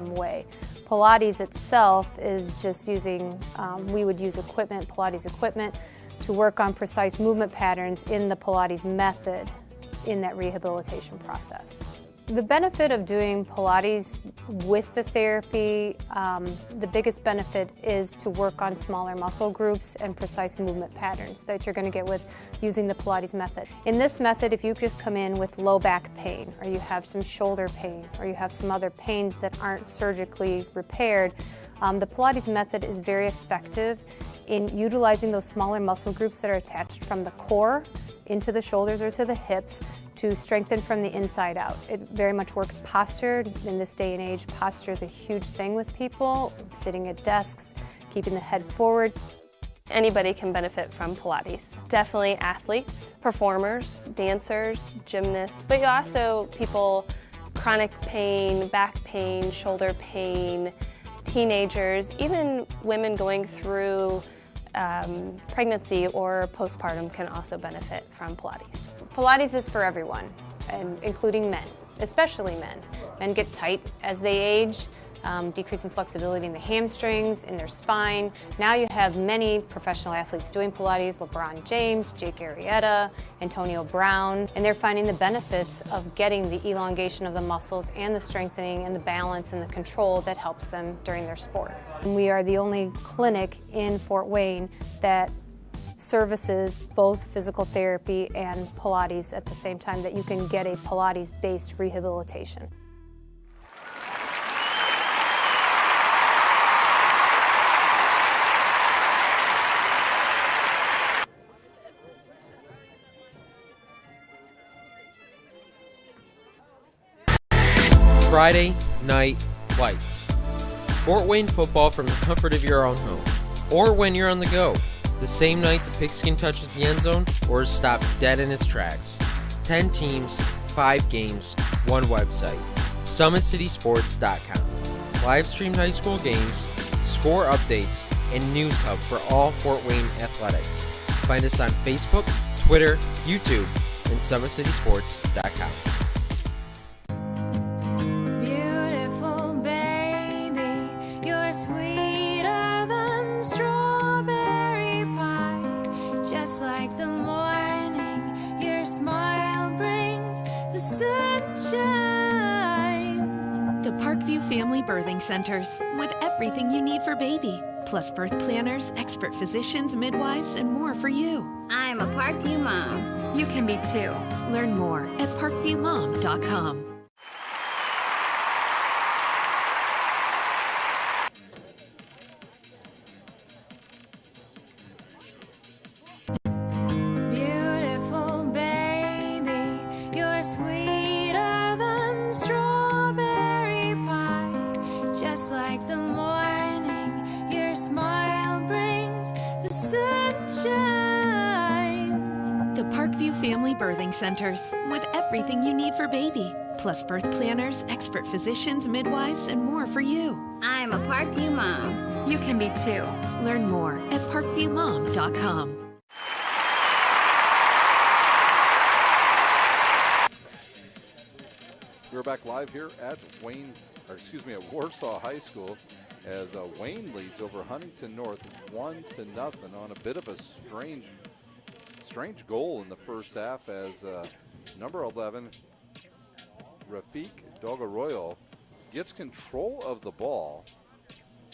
way. Pilates itself is just using, we would use equipment, Pilates equipment, to work on precise movement patterns in the Pilates method in that rehabilitation process. The benefit of doing Pilates with the therapy, the biggest benefit is to work on smaller muscle groups and precise movement patterns that you're going to get with using the Pilates method. In this method, if you just come in with low back pain, or you have some shoulder pain, or you have some other pains that aren't surgically repaired, the Pilates method is very effective in utilizing those smaller muscle groups that are attached from the core into the shoulders or to the hips to strengthen from the inside out. It very much works posture. In this day and age, posture is a huge thing with people, sitting at desks, keeping the head forward. Anybody can benefit from Pilates. Definitely athletes, performers, dancers, gymnasts, but also people, chronic pain, back pain, shoulder pain, teenagers, even women going through pregnancy or postpartum can also benefit from Pilates. Pilates is for everyone, and including men, especially men. Men get tight as they age, decreasing flexibility in the hamstrings, in their spine. Now you have many professional athletes doing Pilates, LeBron James, Jake Arrieta, Antonio Brown, and they're finding the benefits of getting the elongation of the muscles and the strengthening and the balance and the control that helps them during their sport. And we are the only clinic in Fort Wayne that services both physical therapy and Pilates at the same time, that you can get a Pilates-based rehabilitation. Friday Night Lights. Fort Wayne football from the comfort of your own home, or when you're on the go, the same night the pigskin touches the end zone or is stopped dead in its tracks. 10 teams, 5 games, 1 website. SummitCitySports.com. Live streamed high school games, score updates, and news hub for all Fort Wayne athletics. Find us on Facebook, Twitter, YouTube, and SummitCitySports.com. Family Birthing Centers, with everything you need for baby, plus birth planners, expert physicians, midwives, and more for you. I'm a Parkview mom. You can be too. Learn more at parkviewmom.com. Family Birthing Centers, with everything you need for baby, plus birth planners, expert physicians, midwives, and more for you. I'm a Parkview mom. You can be too. Learn more at parkviewmom.com. We're back live here at Warsaw High School as Wayne leads over Huntington North 1-0 on a bit of a strange goal in the first half as number 11, Rafik Dogaroyal, gets control of the ball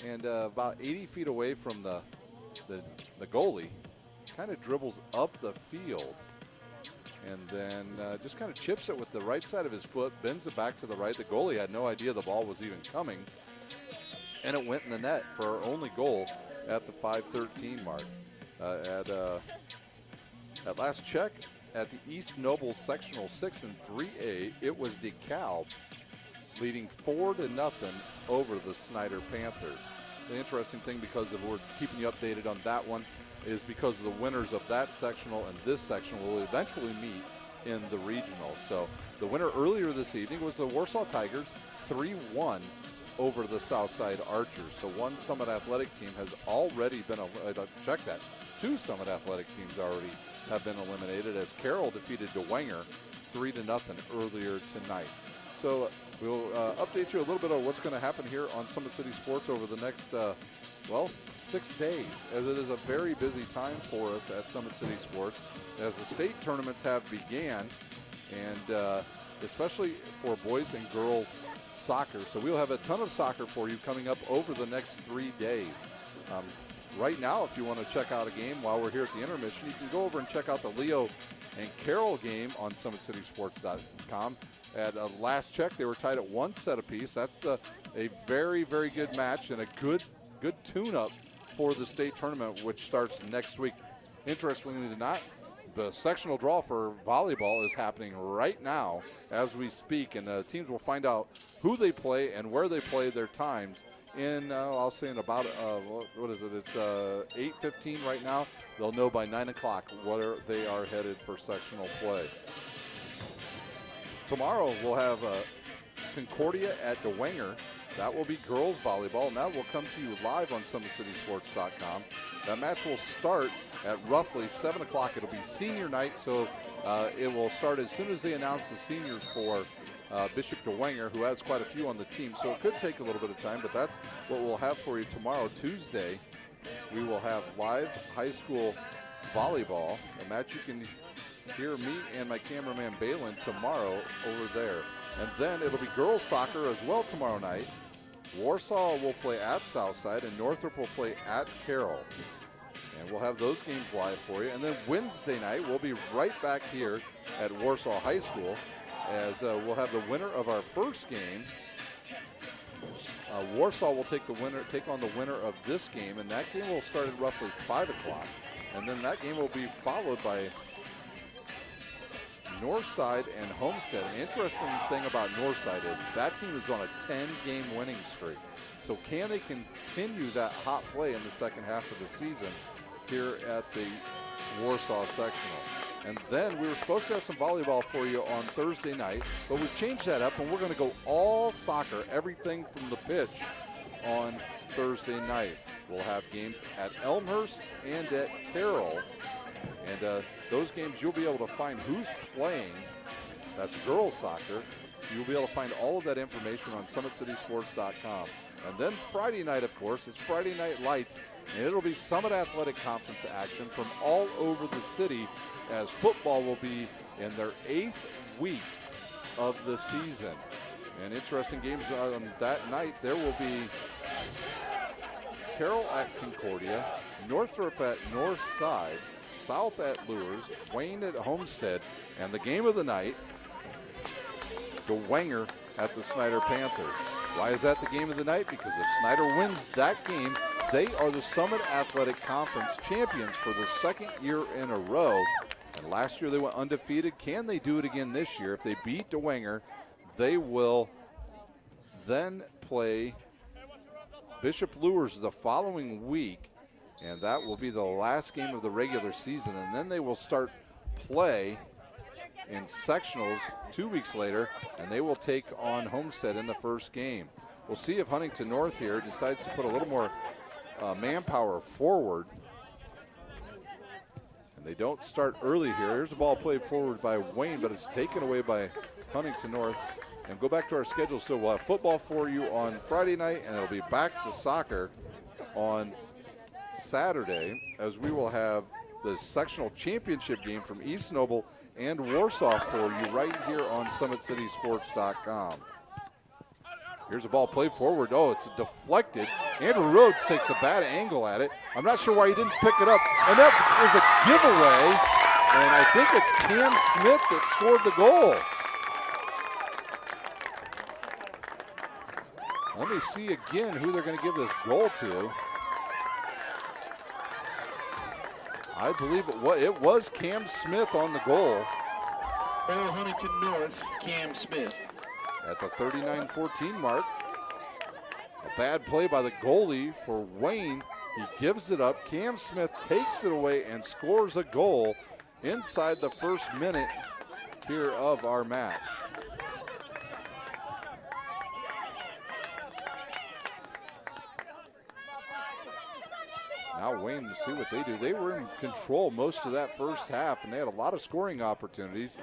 and about 80 feet away from the goalie, kind of dribbles up the field and then just kind of chips it with the right side of his foot, bends it back to the right. The goalie had no idea the ball was even coming, and it went in the net for our only goal at the 5:13 mark. At last check at the East Noble Sectional 6 and 3A, it was DeKalb leading 4-0 over the Snyder Panthers. The interesting thing, because we're keeping you updated on that one, is because the winners of that sectional and this sectional will eventually meet in the regional. So the winner earlier this evening was the Warsaw Tigers, 3-1 over the Southside Archers. So one Summit Athletic team has already been, check that, 2 Summit Athletic teams already have been eliminated, as Carroll defeated DeWanger 3-0 earlier tonight. So we'll update you a little bit on what's going to happen here on Summit City Sports over the next, 6 days, as it is a very busy time for us at Summit City Sports, as the state tournaments have began, and especially for boys and girls soccer. So we'll have a ton of soccer for you coming up over the next 3 days. Right now, if you want to check out a game while we're here at the intermission, you can go over and check out the Leo and Carroll game on SummitCitySports.com. At last check, they were tied at 1 set apiece. That's a very, very good match and a good tune-up for the state tournament, which starts next week. Interestingly enough, the sectional draw for volleyball is happening right now as we speak, and the teams will find out who they play and where they play their times in, I'll say in about, what is it? It's 8:15 right now. They'll know by 9 o'clock where they are headed for sectional play. Tomorrow we'll have Concordia at DeWanger. That will be girls volleyball, and that will come to you live on SummitCitySports.com. That match will start at roughly 7 o'clock. It'll be senior night, so it will start as soon as they announce the seniors for Bishop DeWanger, who has quite a few on the team. So it could take a little bit of time, but that's what we'll have for you tomorrow, Tuesday. We will have live high school volleyball, a match you can hear me and my cameraman Balin tomorrow over there. And then it'll be girls soccer as well tomorrow night. Warsaw will play at Southside, and Northrop will play at Carroll. And we'll have those games live for you. And then Wednesday night, we'll be right back here at Warsaw High School as we'll have the winner of our first game. Warsaw will take on the winner of this game, and that game will start at roughly 5 o'clock. And then that game will be followed by Northside and Homestead. An interesting thing about Northside is that team is on a 10-game winning streak. So can they continue that hot play in the second half of the season here at the Warsaw Sectional? And then we were supposed to have some volleyball for you on Thursday night, but we've changed that up, and we're going to go all soccer, everything from the pitch on Thursday night. We'll have games at Elmhurst and at Carroll. And those games, you'll be able to find who's playing. That's girls soccer. You'll be able to find all of that information on SummitCitySports.com. And then Friday night, of course, it's Friday Night Lights, and it'll be Summit Athletic Conference action from all over the city as football will be in their 8th week of the season. And interesting games on that night. There will be Carroll at Concordia, Northrop at Northside, South at Lures, Wayne at Homestead, and the game of the night, DeWanger at the Snyder Panthers. Why is that the game of the night? Because if Snyder wins that game, they are the Summit Athletic Conference champions for the second year in a row. And last year they went undefeated. Can they do it again this year? If they beat DeWanger, they will then play Bishop Lures the following week, and that will be the last game of the regular season. And then they will start play in sectionals 2 weeks later, and they will take on Homestead in the first game. We'll see if Huntington North here decides to put a little more manpower forward. And they don't start early here. Here's a ball played forward by Wayne, but it's taken away by Huntington North. And go back to our schedule. So we'll have football for you on Friday night, and it'll be back to soccer on Saturday, as we will have the sectional championship game from East Noble and Warsaw for you right here on SummitCitySports.com. Here's a ball played forward. Oh, it's deflected. Andrew Rhodes takes a bad angle at it. I'm not sure why he didn't pick it up. And that was a giveaway. And I think it's Cam Smith that scored the goal. Let me see again who they're going to give this goal to. I believe it was Cam Smith on the goal. For Huntington North, Cam Smith. At the 39-14 mark. A bad play by the goalie for Wayne. He gives it up. Cam Smith takes it away and scores a goal inside the first minute here of our match. Now Wayne, to see what they do. They were in control most of that first half, and they had a lot of scoring opportunities,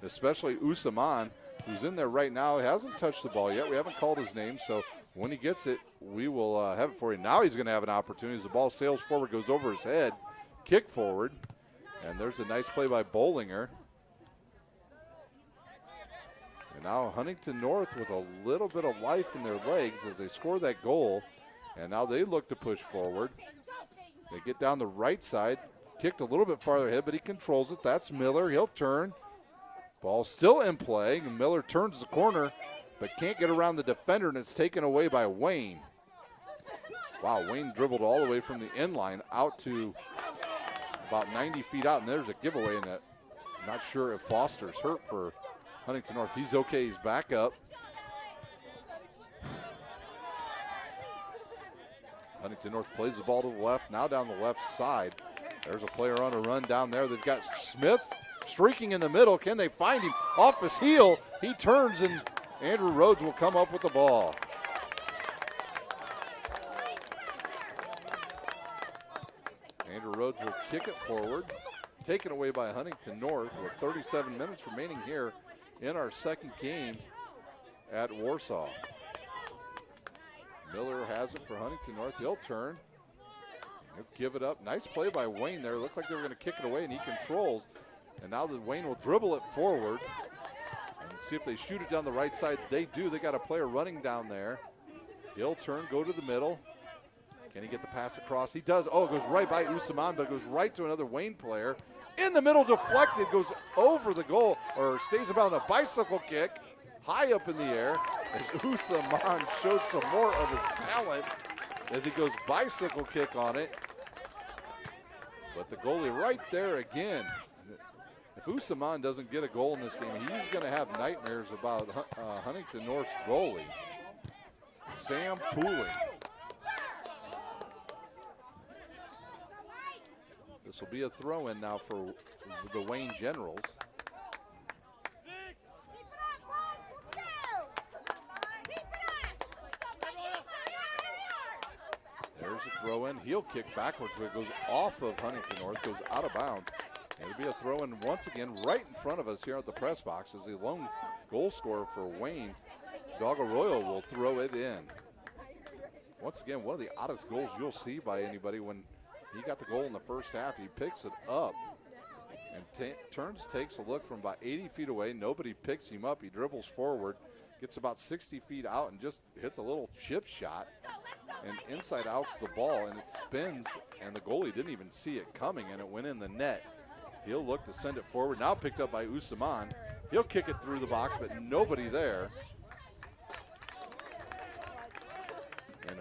especially Usaman, who's in there right now. He hasn't touched the ball yet. We haven't called his name, so when he gets it, we will have it for you. Now he's going to have an opportunity as the ball sails forward, goes over his head, kick forward, and there's a nice play by Bollinger. And now Huntington North with a little bit of life in their legs as they score that goal. And now they look to push forward. They get down the right side, kicked a little bit farther ahead, but he controls it. That's Miller. He'll turn. Ball still in play. And Miller turns the corner, but can't get around the defender, and it's taken away by Wayne. Wow, Wayne dribbled all the way from the end line out to about 90 feet out, and there's a giveaway in that. I'm not sure if Foster's hurt for Huntington North. He's okay. He's back up. Huntington North plays the ball to the left, now down the left side. There's a player on a run down there. They've got Smith streaking in the middle. Can they find him? Off his heel. He turns, and Andrew Rhodes will come up with the ball. Andrew Rhodes will kick it forward. Taken away by Huntington North with 37 minutes remaining here in our second game at Warsaw. Miller has it for Huntington North. He'll turn. He'll give it up. Nice play by Wayne there. Looked like they were going to kick it away, and he controls. And now that Wayne will dribble it forward and see if they shoot it down the right side. They do. They got a player running down there. He'll turn, go to the middle. Can he get the pass across? He does. Oh, it goes right by Usaman, but it goes right to another Wayne player. In the middle, deflected, goes over the goal, or stays about a bicycle kick, high up in the air, as Usaman shows some more of his talent as he goes bicycle kick on it. But the goalie right there again. If Usaman doesn't get a goal in this game, he's going to have nightmares about Huntington North's goalie, Sam Pooling. This will be a throw-in now for the Wayne Generals. There's a throw-in. He'll kick backwards, but it goes off of Huntington North, goes out of bounds. It'll be a throw-in once again right in front of us here at the press box as the lone goal scorer for Wayne, Dog Arroyo, will throw it in. Once again, one of the oddest goals you'll see by anybody. When he got the goal in the first half, he picks it up and turns, takes a look from about 80 feet away. Nobody picks him up. He dribbles forward, gets about 60 feet out, and just hits a little chip shot. And inside out's the ball, and it spins, and the goalie didn't even see it coming, and it went in the net. He'll look to send it forward. Now picked up by Usaman. He'll kick it through the box, but nobody there. And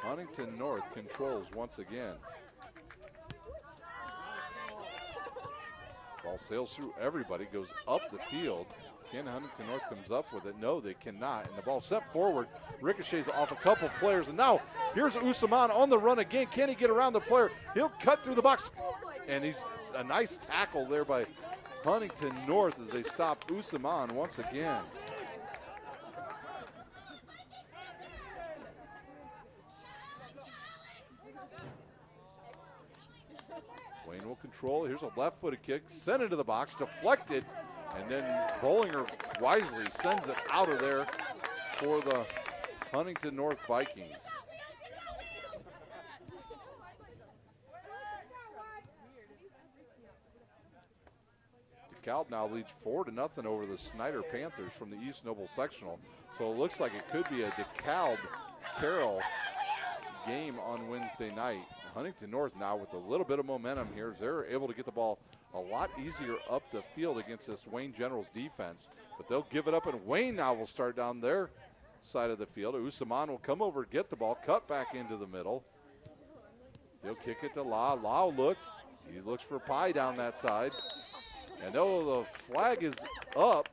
Huntington North controls once again. Ball sails through everybody, goes up the field. Can Huntington North comes up with it? No, they cannot. And the ball set forward, ricochets off a couple players. And now here's Usaman on the run again. Can he get around the player? He'll cut through the box. And he's a nice tackle there by Huntington North as they stop Usaman once again. Wayne will control. Here's a left-footed kick, sent into the box, deflected, and then Bollinger wisely sends it out of there for the Huntington North Vikings. DeKalb now leads 4-0 over the Snyder Panthers from the East Noble Sectional. So it looks like it could be a DeKalb-Carroll game on Wednesday night. Huntington North now with a little bit of momentum here as they're able to get the ball a lot easier up the field against this Wayne Generals defense. But they'll give it up, and Wayne now will start down their side of the field. Usaman will come over, get the ball, cut back into the middle. He'll kick it to Lau. Lau looks. He looks for Pye down that side. And the flag is up,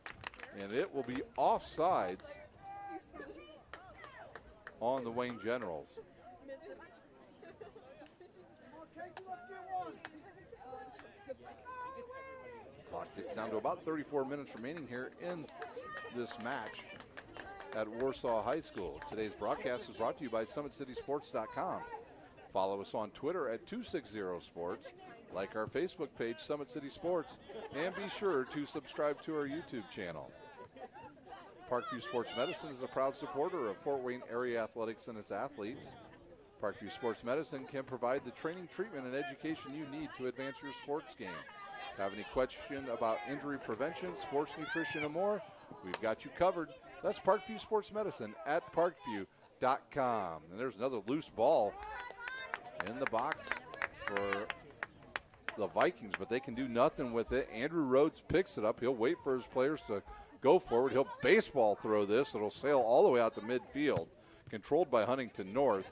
and it will be offsides on the Wayne Generals. Clock ticks down to about 34 minutes remaining here in this match at Warsaw High School. Today's broadcast is brought to you by SummitCitySports.com. Follow us on Twitter at 260sports. Like our Facebook page, Summit City Sports, and be sure to subscribe to our YouTube channel. Parkview Sports Medicine is a proud supporter of Fort Wayne area athletics and its athletes. Parkview Sports Medicine can provide the training, treatment, and education you need to advance your sports game. Have any question about injury prevention, sports nutrition, and more? We've got you covered. That's Parkview Sports Medicine at parkview.com. And there's another loose ball in the box for the Vikings, but they can do nothing with it. Andrew Rhodes picks it up. He'll wait for his players to go forward. He'll baseball throw this. It'll sail all the way out to midfield, controlled by Huntington North.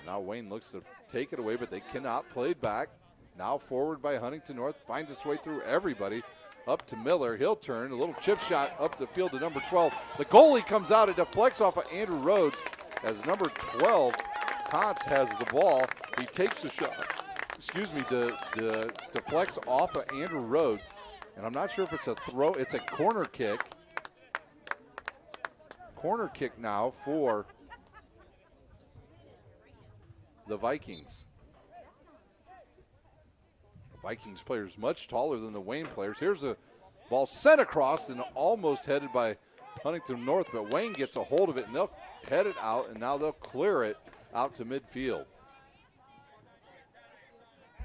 Now Wayne looks to take it away, but they cannot. Played back. Now forward by Huntington North. Finds its way through everybody. Up to Miller. He'll turn. A little chip shot up the field to number 12. The goalie comes out. It deflects off of Andrew Rhodes as number 12, Kotz, has the ball. He takes the shot. Deflects off of Andrew Rhodes. And I'm not sure if it's a throw. It's a corner kick. Corner kick now for the Vikings. The Vikings players much taller than the Wayne players. Here's a ball sent across and almost headed by Huntington North, but Wayne gets a hold of it and they'll head it out, and now they'll clear it out to midfield.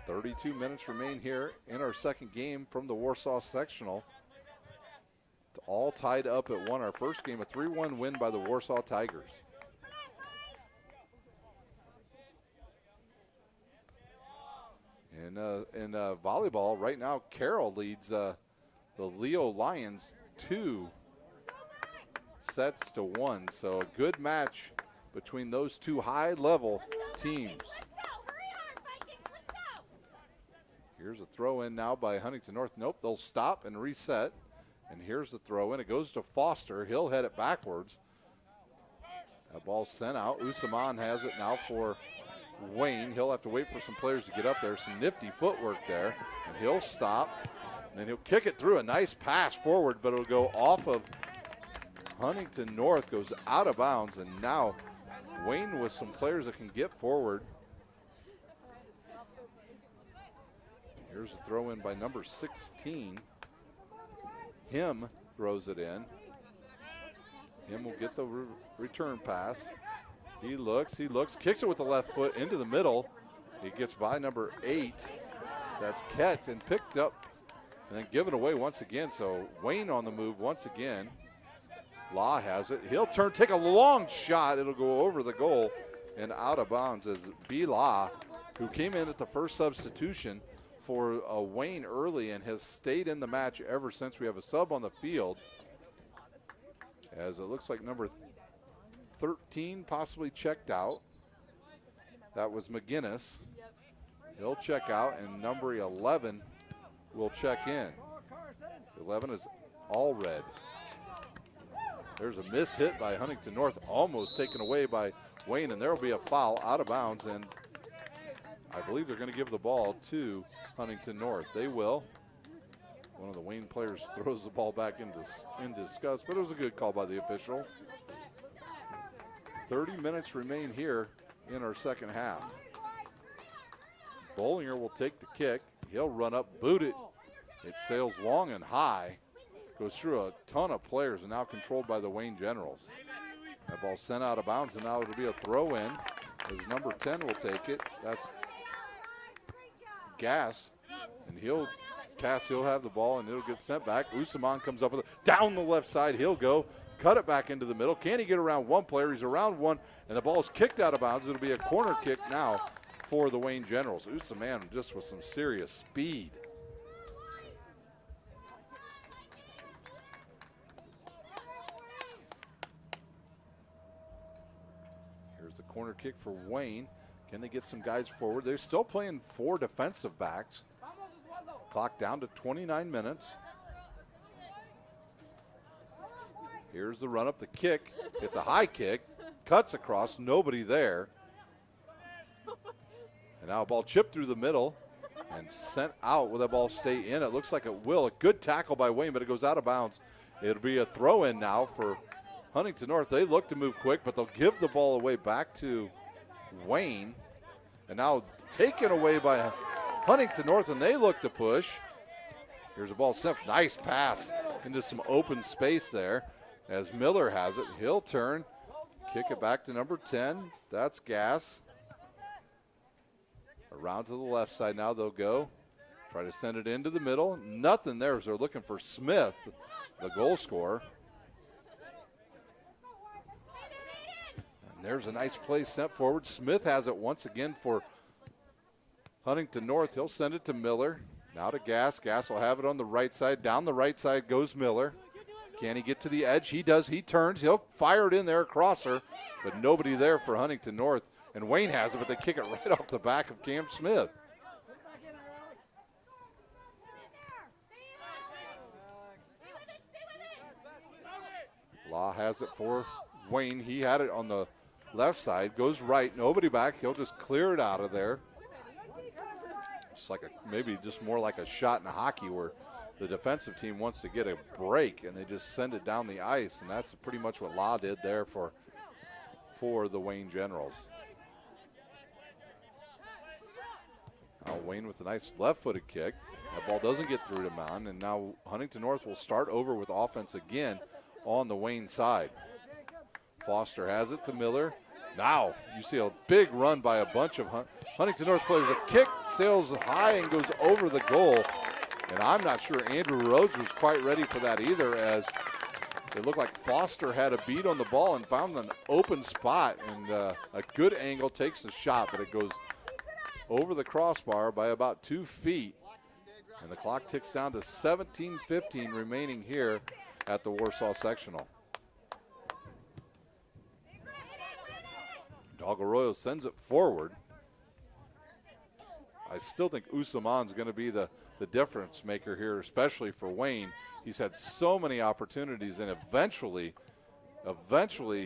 32 minutes remain here in our second game from the Warsaw Sectional. It's all tied up at 1. Our first game, a 3-1 win by the Warsaw Tigers. In volleyball, right now, Carroll leads the Leo Lions 2 sets to 1. So a good match between those two high-level teams. Here's a throw in now by Huntington North. Nope, they'll stop and reset. And here's the throw in. It goes to Foster. He'll head it backwards. That ball sent out. Usman has it now for Wayne. He'll have to wait for some players to get up there. Some nifty footwork there. And he'll stop. And then he'll kick it through. A nice pass forward, but it'll go off of Huntington North. Goes out of bounds. And now Wayne with some players that can get forward. Here's a throw in by number 16. Him throws it in. Him will get the return pass. He looks, kicks it with the left foot into the middle. He gets by number 8. That's Ketz, and picked up and then given away once again. So Wayne on the move once again. Law has it. He'll turn, take a long shot. It'll go over the goal and out of bounds as B. Law, who came in at the first substitution for Wayne early and has stayed in the match ever since. We have a sub on the field, as it looks like number 13 possibly checked out. That was McGinnis. He'll check out, and number 11 will check in. 11 is all red. There's a miss hit by Huntington North, almost taken away by Wayne, and there will be a foul out of bounds, and I believe they're going to give the ball to Huntington North. They will. One of the Wayne players throws the ball back in disgust, but it was a good call by the official. 30 minutes remain here in our second half. Bollinger will take the kick. He'll run up, boot it. It sails long and high. Goes through a ton of players and now controlled by the Wayne Generals. That ball sent out of bounds, and now it'll be a throw in as number 10 will take it. That's Gass, and he'll have the ball, and it'll get sent back. Usman comes up with it down the left side. He'll go, cut it back into the middle. Can he get around one player? He's around one, and the ball is kicked out of bounds. It'll be a corner kick now for the Wayne Generals. Usman just with some serious speed. Here's the corner kick for Wayne. Can they get some guys forward? They're still playing 4 defensive backs. Clock down to 29 minutes. Here's the run up, the kick. It's a high kick. Cuts across, nobody there. And now a ball chipped through the middle and sent out. Will that ball stay in? It looks like it will. A good tackle by Wayne, but it goes out of bounds. It'll be a throw in now for Huntington North. They look to move quick, but they'll give the ball away back to Wayne. And now taken away by Huntington North, and they look to push. Here's a ball sent. Nice pass into some open space there as Miller has it. He'll turn, kick it back to number 10. That's Gass. Around to the left side now they'll go. Try to send it into the middle. Nothing there as they're looking for Smith, the goal scorer. And there's a nice play sent forward. Smith has it once again for Huntington North. He'll send it to Miller. Now to Gass. Gass will have it on the right side. Down the right side goes Miller. Can he get to the edge? He does. He turns. He'll fire it in there, crosser, but nobody there for Huntington North. And Wayne has it, but they kick it right off the back of Cam Smith. Law has it for Wayne. He had it on the left side. Goes right. Nobody back. He'll just clear it out of there. Just like maybe just more like a shot in hockey where the defensive team wants to get a break and they just send it down the ice, and that's pretty much what Law did there for the Wayne Generals. Now Wayne with a nice left-footed kick. That ball doesn't get through to Mon, and now Huntington North will start over with offense again on the Wayne side. Foster has it to Miller. Now you see a big run by a bunch of Huntington North players. A kick sails high and goes over the goal. And I'm not sure Andrew Rhodes was quite ready for that either, as it looked like Foster had a beat on the ball and found an open spot. And a good angle takes the shot, but it goes over the crossbar by about 2 feet. And the clock ticks down to 17:15 remaining here at the Warsaw Sectional. Dog Arroyo sends it forward. I still think Usaman's going to be the difference maker here, especially for Wayne. He's had so many opportunities, and eventually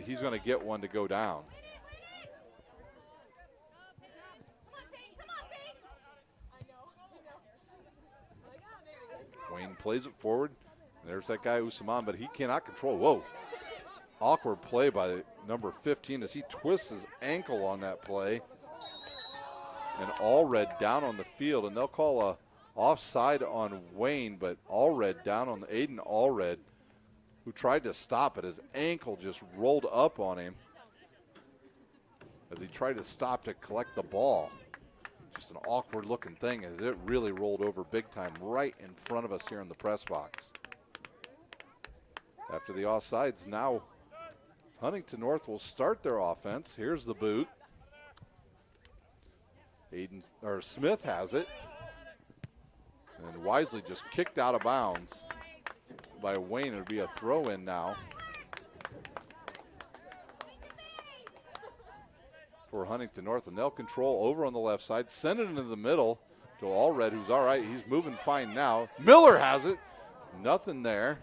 he's going to get one to go down. Wayne plays it forward. There's that guy Usaman, but he cannot control. Whoa. Awkward play by number 15 as he twists his ankle on that play. And Allred down on the field, and they'll call a offside on Wayne, but Allred down on Aiden Allred, who tried to stop it. His ankle just rolled up on him as he tried to stop to collect the ball. Just an awkward looking thing as it really rolled over big time right in front of us here in the press box. After the offsides, now Huntington North will start their offense. Here's the boot. Smith has it. And wisely just kicked out of bounds by Wayne. It would be a throw in now for Huntington North. And they'll control over on the left side. Send it into the middle to Allred, who's all right. He's moving fine now. Miller has it. Nothing there.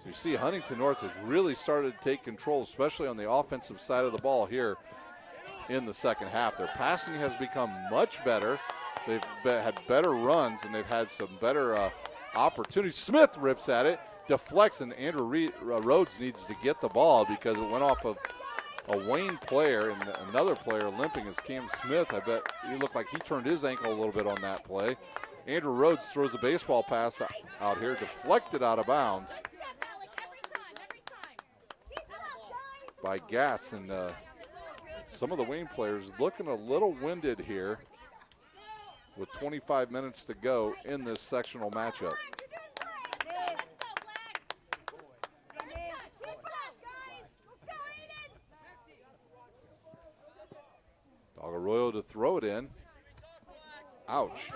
So you see Huntington North has really started to take control, especially on the offensive side of the ball here in the second half. Their passing has become much better. They've had better runs, and they've had some better opportunities. Smith rips at it, deflects, and Andrew Rhodes needs to get the ball because it went off of a Wayne player, and another player limping is Cam Smith. I bet he looked like he turned his ankle a little bit on that play. Andrew Rhodes throws a baseball pass out here, deflected out of bounds by Gass, and some of the Wayne players looking a little winded here with 25 minutes to go in this sectional matchup. Dog Arroyo to throw it in. Ouch.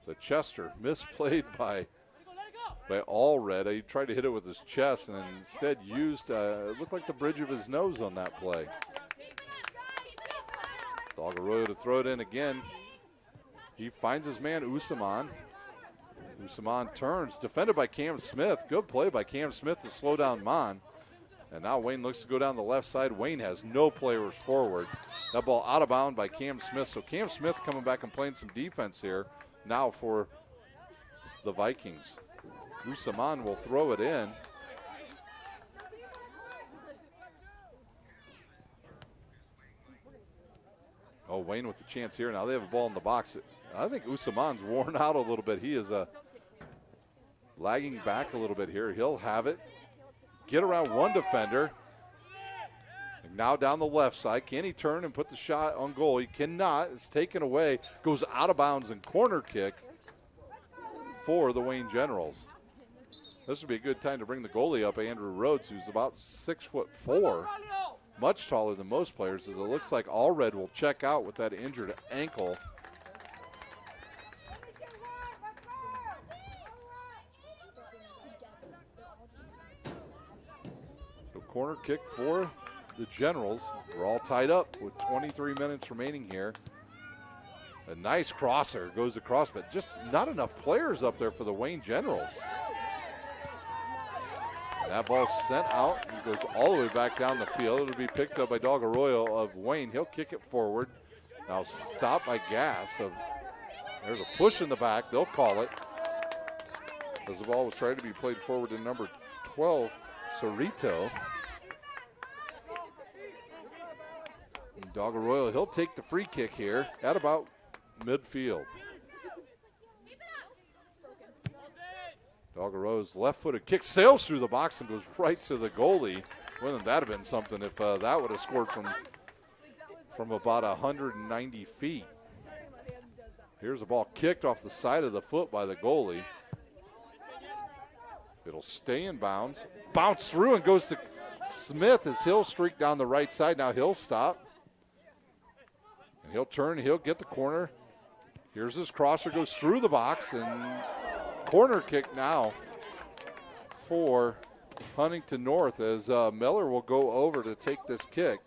The Chester misplayed by Allred. He tried to hit it with his chest and instead used, it looked like the bridge of his nose on that play. Dog Arroyo to throw it in again. He finds his man, Usaman. Usaman turns, defended by Cam Smith. Good play by Cam Smith to slow down Mon. And now Wayne looks to go down the left side. Wayne has no players forward. That ball out of bounds by Cam Smith. So Cam Smith coming back and playing some defense here now for the Vikings. Usaman will throw it in. Oh, Wayne with the chance here. Now they have a ball in the box. I think Usaman's worn out a little bit. He is lagging back a little bit here. He'll have it. Get around one defender. And Now down the left side. Can he turn and put the shot on goal? He cannot. It's taken away. Goes out of bounds and corner kick for the Wayne Generals. This would be a good time to bring the goalie up, Andrew Rhodes, who's about 6'4", much taller than most players, as it looks like Allred will check out with that injured ankle. So corner kick for the Generals. We're all tied up with 23 minutes remaining here. A nice crosser goes across, but just not enough players up there for the Wayne Generals. That ball sent out and goes all the way back down the field. It'll be picked up by Dog Arroyo of Wayne. He'll kick it forward. Now stopped by Gass. There's a push in the back. They'll call it. As the ball was trying to be played forward to number 12, Cerrito. And Dog Arroyo, he'll take the free kick here at about midfield. Dog Arroyo's left-footed kick sails through the box and goes right to the goalie. Wouldn't that have been something if that would have scored from about 190 feet. Here's a ball kicked off the side of the foot by the goalie. It'll stay in bounds. Bounce through and goes to Smith as he'll streak down the right side. Now he'll stop. And he'll turn. He'll get the corner. Here's his crosser. Goes through the box and corner kick now for Huntington North as Miller will go over to take this kick.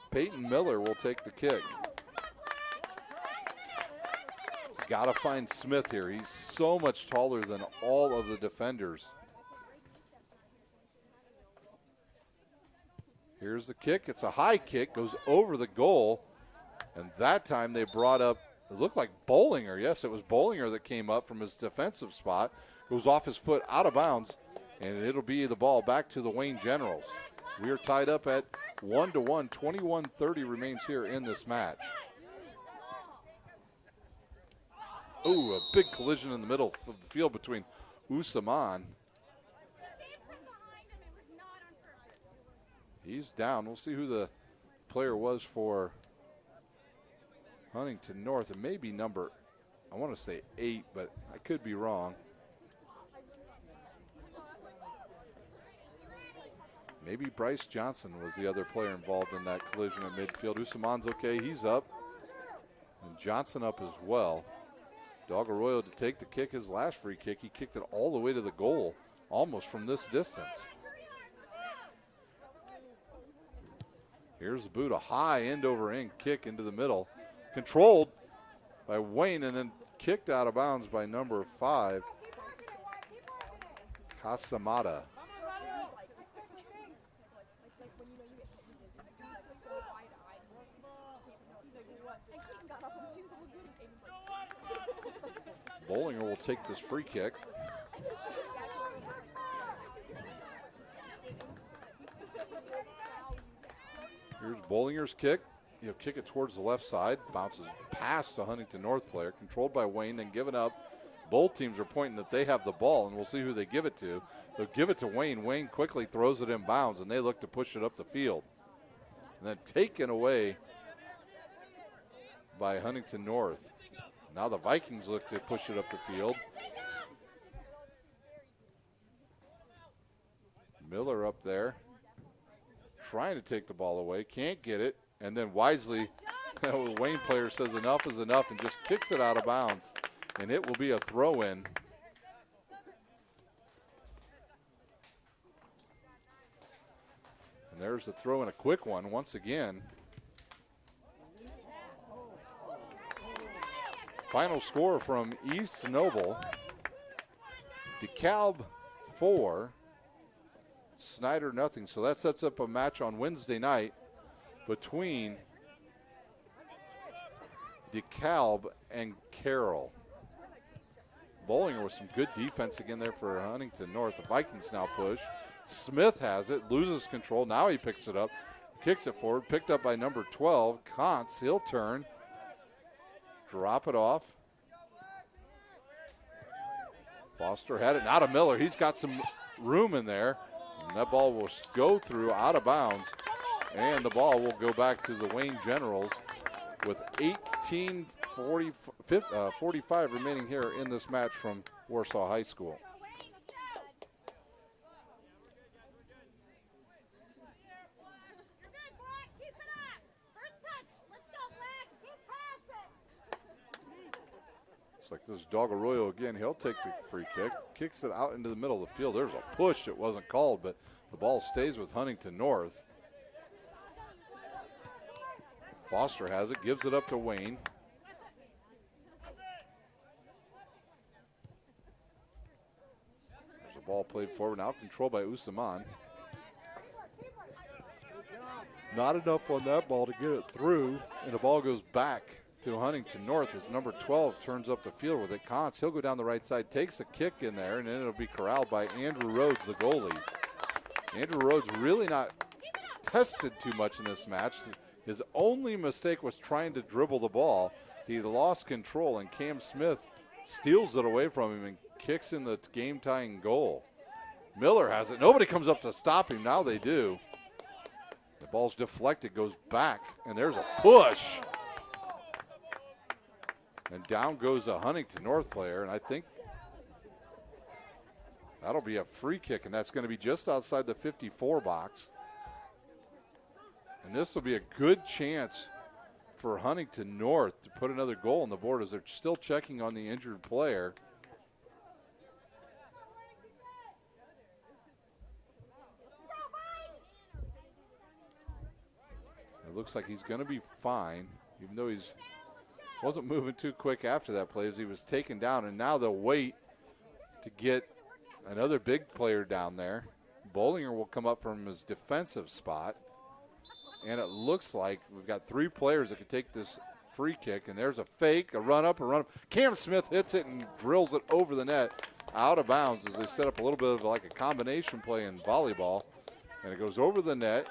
Peyton Miller will take the kick. Got to find Smith here. He's so much taller than all of the defenders. Here's the kick. It's a high kick. Goes over the goal. And that time they brought up, it looked like Bollinger. Yes, it was Bollinger that came up from his defensive spot. Goes off his foot out of bounds. And it'll be the ball back to the Wayne Generals. We are tied up at 1-1. 21-30 remains here in this match. Ooh, a big collision in the middle of the field between Usaman. He's down. We'll see who the player was for Huntington North. It may be number, I want to say 8, but I could be wrong. Maybe Bryce Johnson was the other player involved in that collision at midfield. Usaman's okay. He's up. And Johnson up as well. Dog Arroyo to take the kick, his last free kick. He kicked it all the way to the goal, almost from this distance. Here's the boot, a high end-over-end kick into the middle. Controlled by Wayne and then kicked out of bounds by number 5, Casamata. Bollinger will take this free kick. Here's Bollinger's kick. He'll kick it towards the left side. Bounces past the Huntington North player. Controlled by Wayne, then given up. Both teams are pointing that they have the ball, and we'll see who they give it to. They'll give it to Wayne. Wayne quickly throws it in bounds, and they look to push it up the field. And then taken away by Huntington North. Now the Vikings look to push it up the field. Miller up there, trying to take the ball away, can't get it, and then wisely, the Wayne player says enough is enough and just kicks it out of bounds, and it will be a throw-in. And there's the throw-in, a quick one once again. Final score from East Noble, DeKalb 4, Snyder nothing. So that sets up a match on Wednesday night between DeKalb and Carroll. Bollinger with some good defense again there for Huntington North. The Vikings now push. Smith has it, loses control. Now he picks it up, kicks it forward, picked up by number 12, Kantz. He'll turn. Drop it off. Foster had it, now to Miller. He's got some room in there. And that ball will go through out of bounds. And the ball will go back to the Wayne Generals with 18:45 remaining here in this match from Warsaw High School. Looks like this is Dog Arroyo again. He'll take the free kick, kicks it out into the middle of the field. There's a push that wasn't called, but the ball stays with Huntington North. Foster has it, gives it up to Wayne. There's a ball played forward, now controlled by Usaman. Not enough on that ball to get it through, and the ball goes back to Huntington North as number 12 turns up the field with it. Contz, he'll go down the right side, takes a kick in there, and then it'll be corralled by Andrew Rhodes, the goalie. Andrew Rhodes really not tested too much in this match. His only mistake was trying to dribble the ball. He lost control, and Cam Smith steals it away from him and kicks in the game-tying goal. Miller has it. Nobody comes up to stop him. Now they do. The ball's deflected, goes back, and there's a push. And down goes a Huntington North player, and I think that'll be a free kick, and that's going to be just outside the 54 box. And this will be a good chance for Huntington North to put another goal on the board as they're still checking on the injured player. It looks like he's going to be fine, even though he's wasn't moving too quick after that play as he was taken down. And now they'll wait to get another big player down there. Bollinger will come up from his defensive spot. And it looks like we've got three players that can take this free kick. And there's a fake, a run up, a run up. Cam Smith hits it and drills it over the net out of bounds as they set up a little bit of like a combination play in volleyball. And it goes over the net,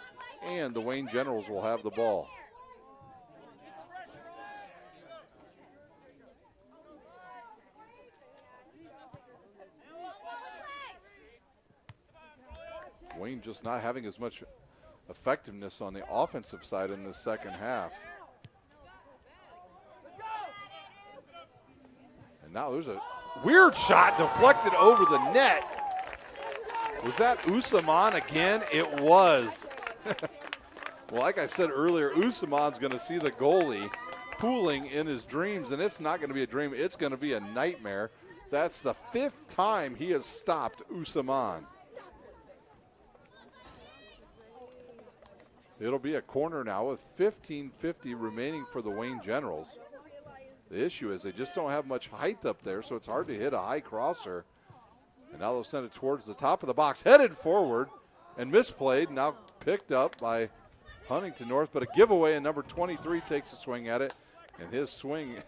and the Wayne Generals will have the ball. Wayne just not having as much effectiveness on the offensive side in the second half. And now there's a weird shot deflected over the net. Was that Usaman again? It was. Well, like I said earlier, Usaman's going to see the goalie pooling in his dreams, and it's not going to be a dream. It's going to be a nightmare. That's the 5th time he has stopped Usaman. It'll be a corner now with 15:50 remaining for the Wayne Generals. The issue is they just don't have much height up there, so it's hard to hit a high crosser. And now they'll send it towards the top of the box, headed forward and misplayed, now picked up by Huntington North, but a giveaway, and number 23 takes a swing at it. And his swing,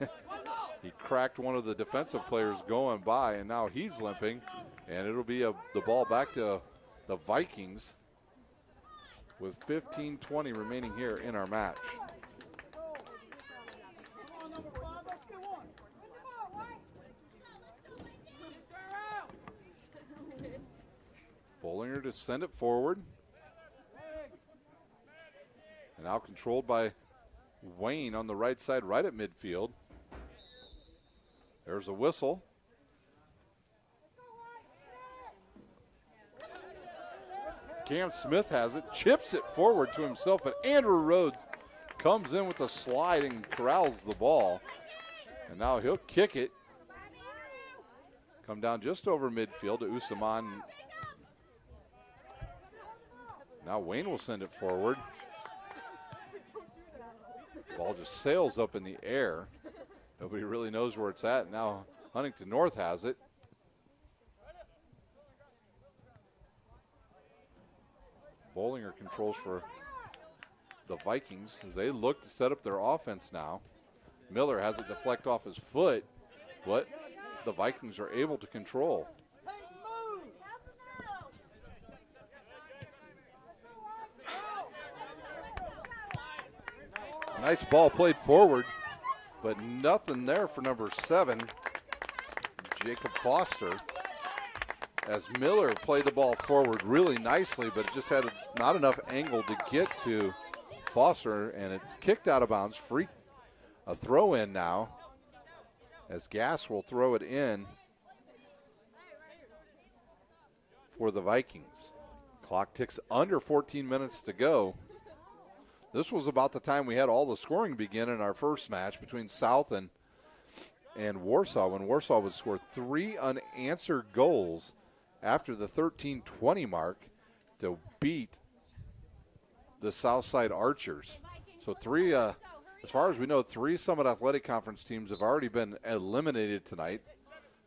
he cracked one of the defensive players going by, and now he's limping. And it'll be the ball back to the Vikings with 15:20 remaining here in our match. Bollinger to send it forward. And now controlled by Wayne on the right side, right at midfield. There's a whistle. Cam Smith has it, chips it forward to himself, but Andrew Rhodes comes in with a slide and corrals the ball. And now he'll kick it. Come down just over midfield to Usaman. Now Wayne will send it forward. Ball just sails up in the air. Nobody really knows where it's at. Now Huntington North has it. Bollinger controls for the Vikings as they look to set up their offense now. Miller has it deflect off his foot, but the Vikings are able to control. Nice ball played forward, but nothing there for number 7, Jacob Foster. As Miller played the ball forward really nicely, but it just had not enough angle to get to Foster, and it's kicked out of bounds. A throw in now, as Gass will throw it in for the Vikings. Clock ticks under 14 minutes to go. This was about the time we had all the scoring begin in our first match between South and Warsaw, when Warsaw would score 3 unanswered goals after the 13:20 mark to beat the Southside Archers. So as far as we know, 3 Summit Athletic Conference teams have already been eliminated tonight.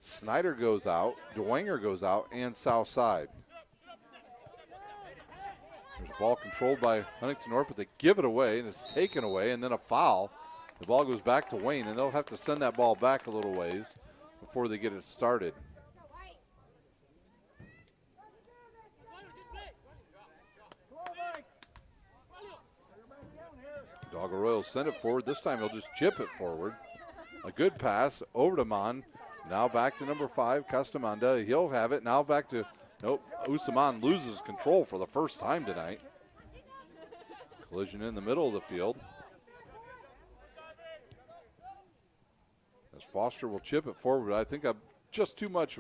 Snyder goes out, Dwenger goes out, and Southside. There's a ball controlled by Huntington North, but they give it away, and it's taken away, and then a foul. The ball goes back to Wayne, and they'll have to send that ball back a little ways before they get it started. Dog Arroyo send it forward. This time he'll just chip it forward. A good pass over to Mon. Now back to number 5, Castamanda. He'll have it. Now back to, nope, Usaman loses control for the first time tonight. Collision in the middle of the field. As Foster will chip it forward. I think I've just too much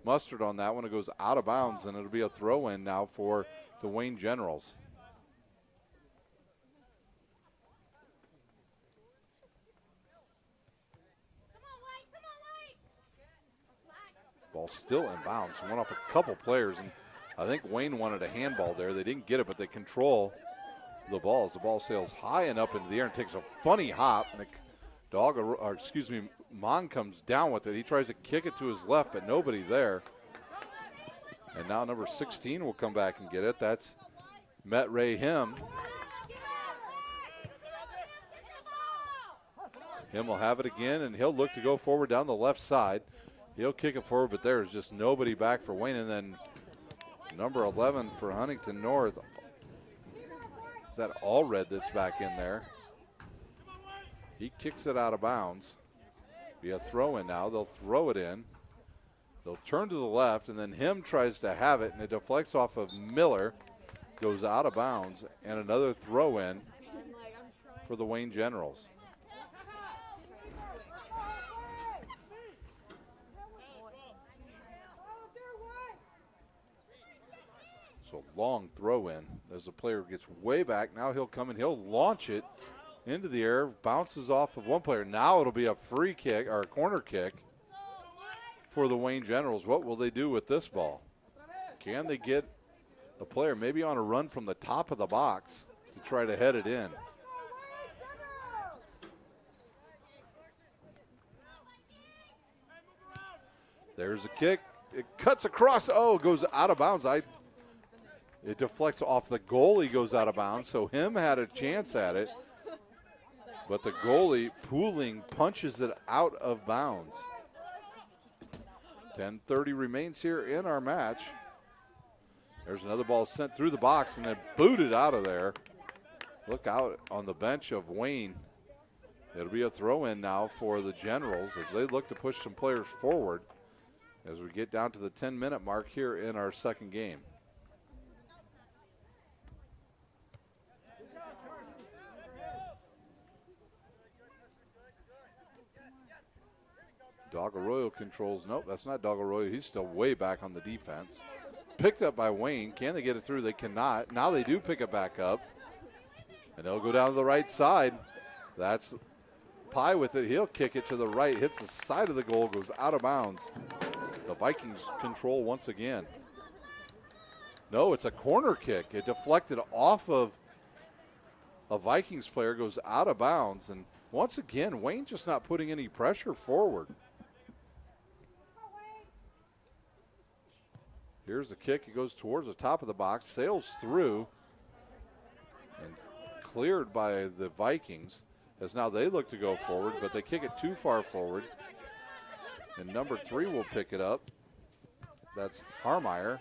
mustard on that one. It goes out of bounds, and it'll be a throw-in now for the Wayne Generals. Ball still in bounds. Went off a couple players, and I think Wayne wanted a handball there. They didn't get it, but they control the ball as the ball sails high and up into the air and takes a funny hop. And Mon comes down with it. He tries to kick it to his left, but nobody there. And now number 16 will come back and get it. That's Met Ray Him. Him will have it again, and he'll look to go forward down the left side. He'll kick it forward, but there is just nobody back for Wayne. And then number 11 for Huntington North. Is that Allred that's back in there? He kicks it out of bounds. Be a throw in now. They'll throw it in. They'll turn to the left, and then Him tries to have it, and it deflects off of Miller. Goes out of bounds, and another throw in for the Wayne Generals. So long throw in as the player gets way back. Now he'll come and he'll launch it into the air, bounces off of one player. Now it'll be a free kick or a corner kick for the Wayne Generals. What will they do with this ball? Can they get a player maybe on a run from the top of the box to try to head it in? There's a kick. It cuts across. Oh, it goes out of bounds. It deflects off the goalie, goes out of bounds. So Him had a chance at it. But the goalie, Pooling, punches it out of bounds. 10:30 remains here in our match. There's another ball sent through the box and then booted out of there. Look out on the bench of Wayne. It'll be a throw-in now for the Generals as they look to push some players forward as we get down to the 10-minute mark here in our second game. Dog Arroyo controls. Nope, that's not Dog Arroyo. He's still way back on the defense. Picked up by Wayne. Can they get it through? They cannot. Now they do pick it back up. And they'll go down to the right side. That's Pye with it. He'll kick it to the right. Hits the side of the goal. Goes out of bounds. The Vikings control once again. No, it's a corner kick. It deflected off of a Vikings player. Goes out of bounds. And once again, Wayne just not putting any pressure forward. Here's the kick. It goes towards the top of the box, sails through, and cleared by the Vikings as now they look to go forward, but they kick it too far forward. And number 3 will pick it up. That's Harmeyer.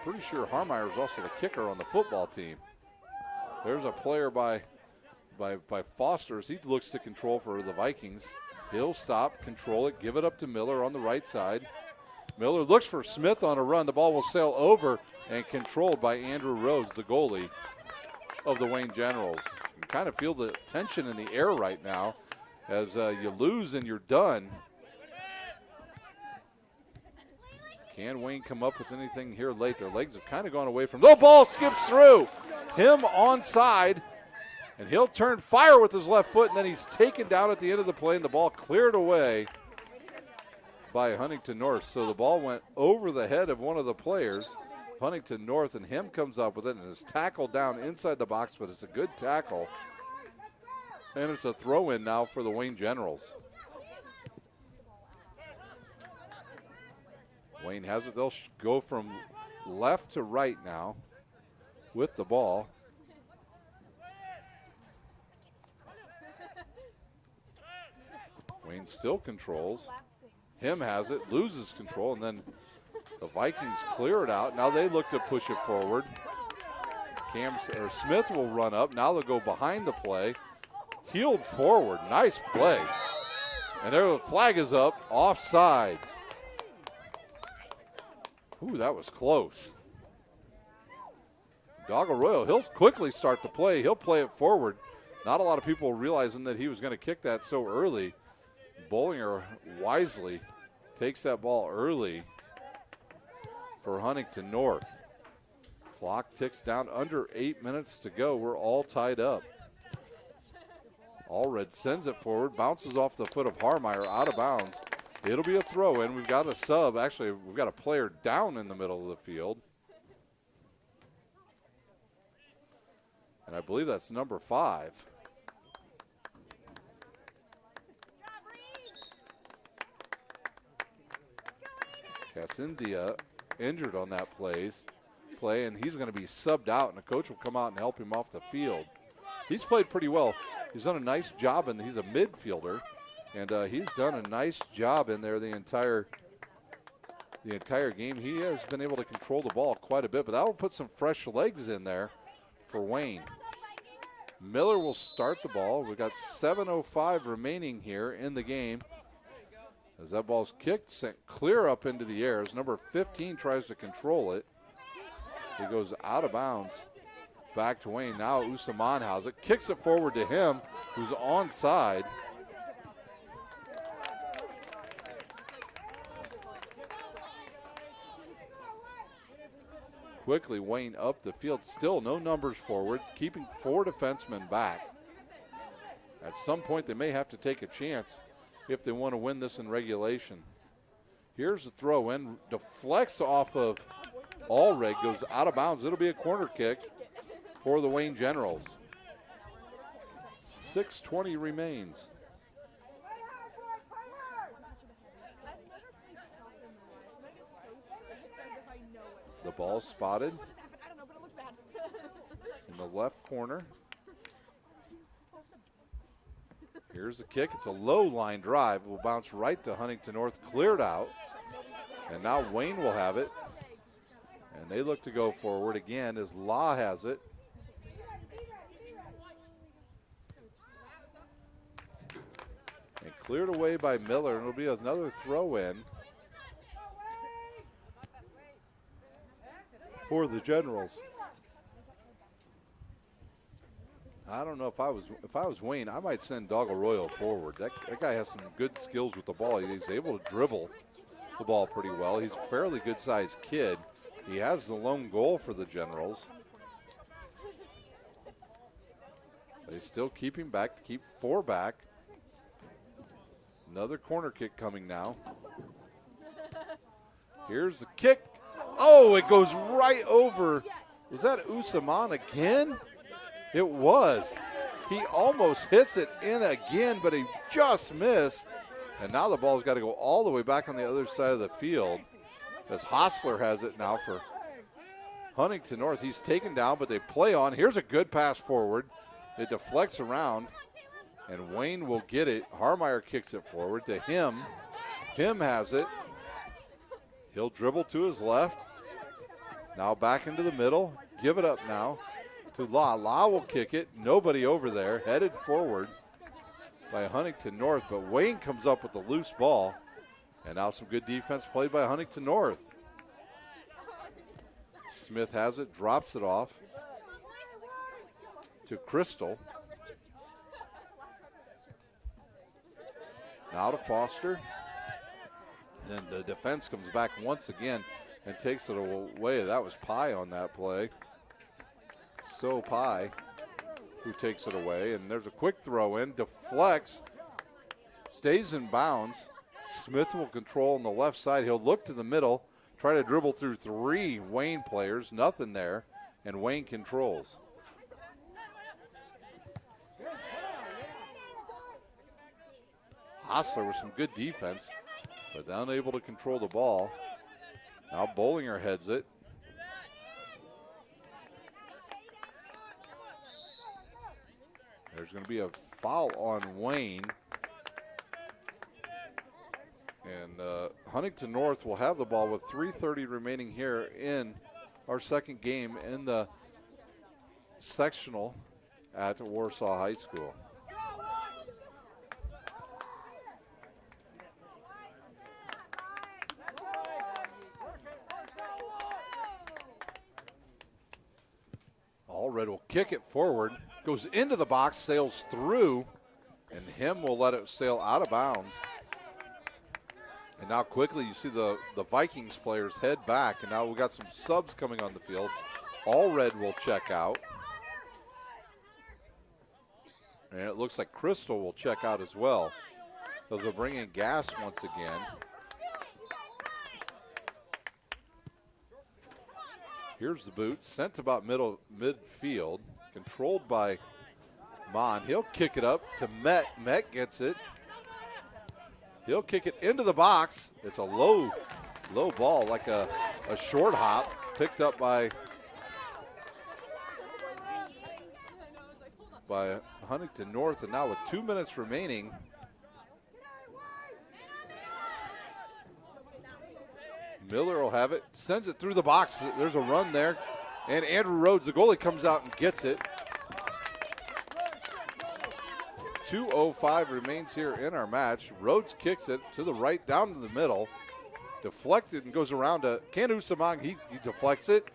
Pretty sure Harmeyer is also the kicker on the football team. There's a player by Foster as he looks to control for the Vikings. He'll stop, control it, give it up to Miller on the right side. Miller looks for Smith on a run. The ball will sail over and controlled by Andrew Rhodes, the goalie. of the Wayne Generals. You kind of feel the tension in the air right now as you lose and you're done. Can Wayne come up with anything here late? Their legs have kind of gone away from. The ball skips through. Him onside, and he'll turn fire with his left foot, and then he's taken down at the end of the play, and the ball cleared away by Huntington North. So the ball went over the head of one of the players, Huntington North, and him comes up with it and is tackled down inside the box, but it's a good tackle. And it's a throw-in now for the Wayne Generals. Wayne has it. They'll go from left to right now with the ball. Wayne still controls. Him has it, loses control, and then the Vikings clear it out. Now they look to push it forward. Smith will run up. Now they'll go behind the play. Heeled forward. Nice play. And there the flag is up. Offsides. Ooh, that was close. Dog Arroyo, he'll quickly start the play. He'll play it forward. Not a lot of people realizing that he was going to kick that so early. Bollinger wisely takes that ball early for Huntington North. Clock ticks down, under 8 minutes to go. We're all tied up. Allred sends it forward, bounces off the foot of Harmeyer, out of bounds. It'll be a throw in. We've got a sub. Actually, we've got a player down in the middle of the field. And I believe that's number 5. Cassindia injured on that play, and he's going to be subbed out, and the coach will come out and help him off the field. He's played pretty well. He's done a nice job, and he's a midfielder, and he's done a nice job in there the entire game. He has been able to control the ball quite a bit, but that will put some fresh legs in there for Wayne. Miller will start the ball. We've got 7:05 remaining here in the game. As that ball's kicked, sent clear up into the air. As number 15 tries to control it. He goes out of bounds. Back to Wayne. Now Usaman has it. Kicks it forward to him, who's onside. Quickly, Wayne up the field. Still no numbers forward, keeping 4 defensemen back. At some point, they may have to take a chance if they want to win this in regulation. Here's the throw in. Deflects off of Allred, goes out of bounds. It'll be a corner kick for the Wayne Generals. 6:20 remains. The ball spotted in the left corner. Here's the kick. It's a low line drive. It will bounce right to Huntington North. Cleared out. And now Wayne will have it. And they look to go forward again as Law has it. And cleared away by Miller. And it'll be another throw in for the Generals. I don't know if I was Wayne, I might send Dog Arroyo forward. That guy has some good skills with the ball. He's able to dribble the ball pretty well. He's a fairly good-sized kid. He has the lone goal for the Generals. They still keep him back to keep 4 back. Another corner kick coming now. Here's the kick. Oh, it goes right over. Was that Usaman again? It was. He almost hits it in again, but he just missed. And now the ball's got to go all the way back on the other side of the field as Hostler has it now for Huntington North. He's taken down, but they play on. Here's a good pass forward. It deflects around, and Wayne will get it. Harmeyer kicks it forward to him. Him has it. He'll dribble to his left. Now back into the middle. Give it up now to Law. Law will kick it. Nobody over there. Headed forward by Huntington North, but Wayne comes up with the loose ball. And now some good defense played by Huntington North. Smith has it, drops it off. to Crystal. Now to Foster. And then the defense comes back once again and takes it away. That was Pye on that play. So Pye who takes it away. And there's a quick throw in, deflects, stays in bounds. Smith will control on the left side. He'll look to the middle, try to dribble through 3 Wayne players, nothing there, and Wayne controls. Hostler with some good defense, but unable to control the ball. Now Bollinger heads it. There's going to be a foul on Wayne. And Huntington North will have the ball with 3:30 remaining here in our second game in the sectional at Warsaw High School. Allred will kick it forward, goes into the box, sails through, and him will let it sail out of bounds. And now quickly you see the Vikings players head back, and now we've got some subs coming on the field. Allred will check out. And it looks like Crystal will check out as well. Those will bring in Gas once again. Here's the boot, sent about midfield, controlled by Mon. He'll kick it up to Met. Met gets it. He'll kick it into the box. It's a low ball, like a short hop, picked up by Huntington North. And now with 2 minutes remaining, Miller will have it, sends it through the box. There's a run there, and Andrew Rhodes, the goalie, comes out and gets it. 2:05 remains here in our match. Rhodes kicks it to the right, down to the middle, deflected and goes around to Ken Usamang. He deflects it,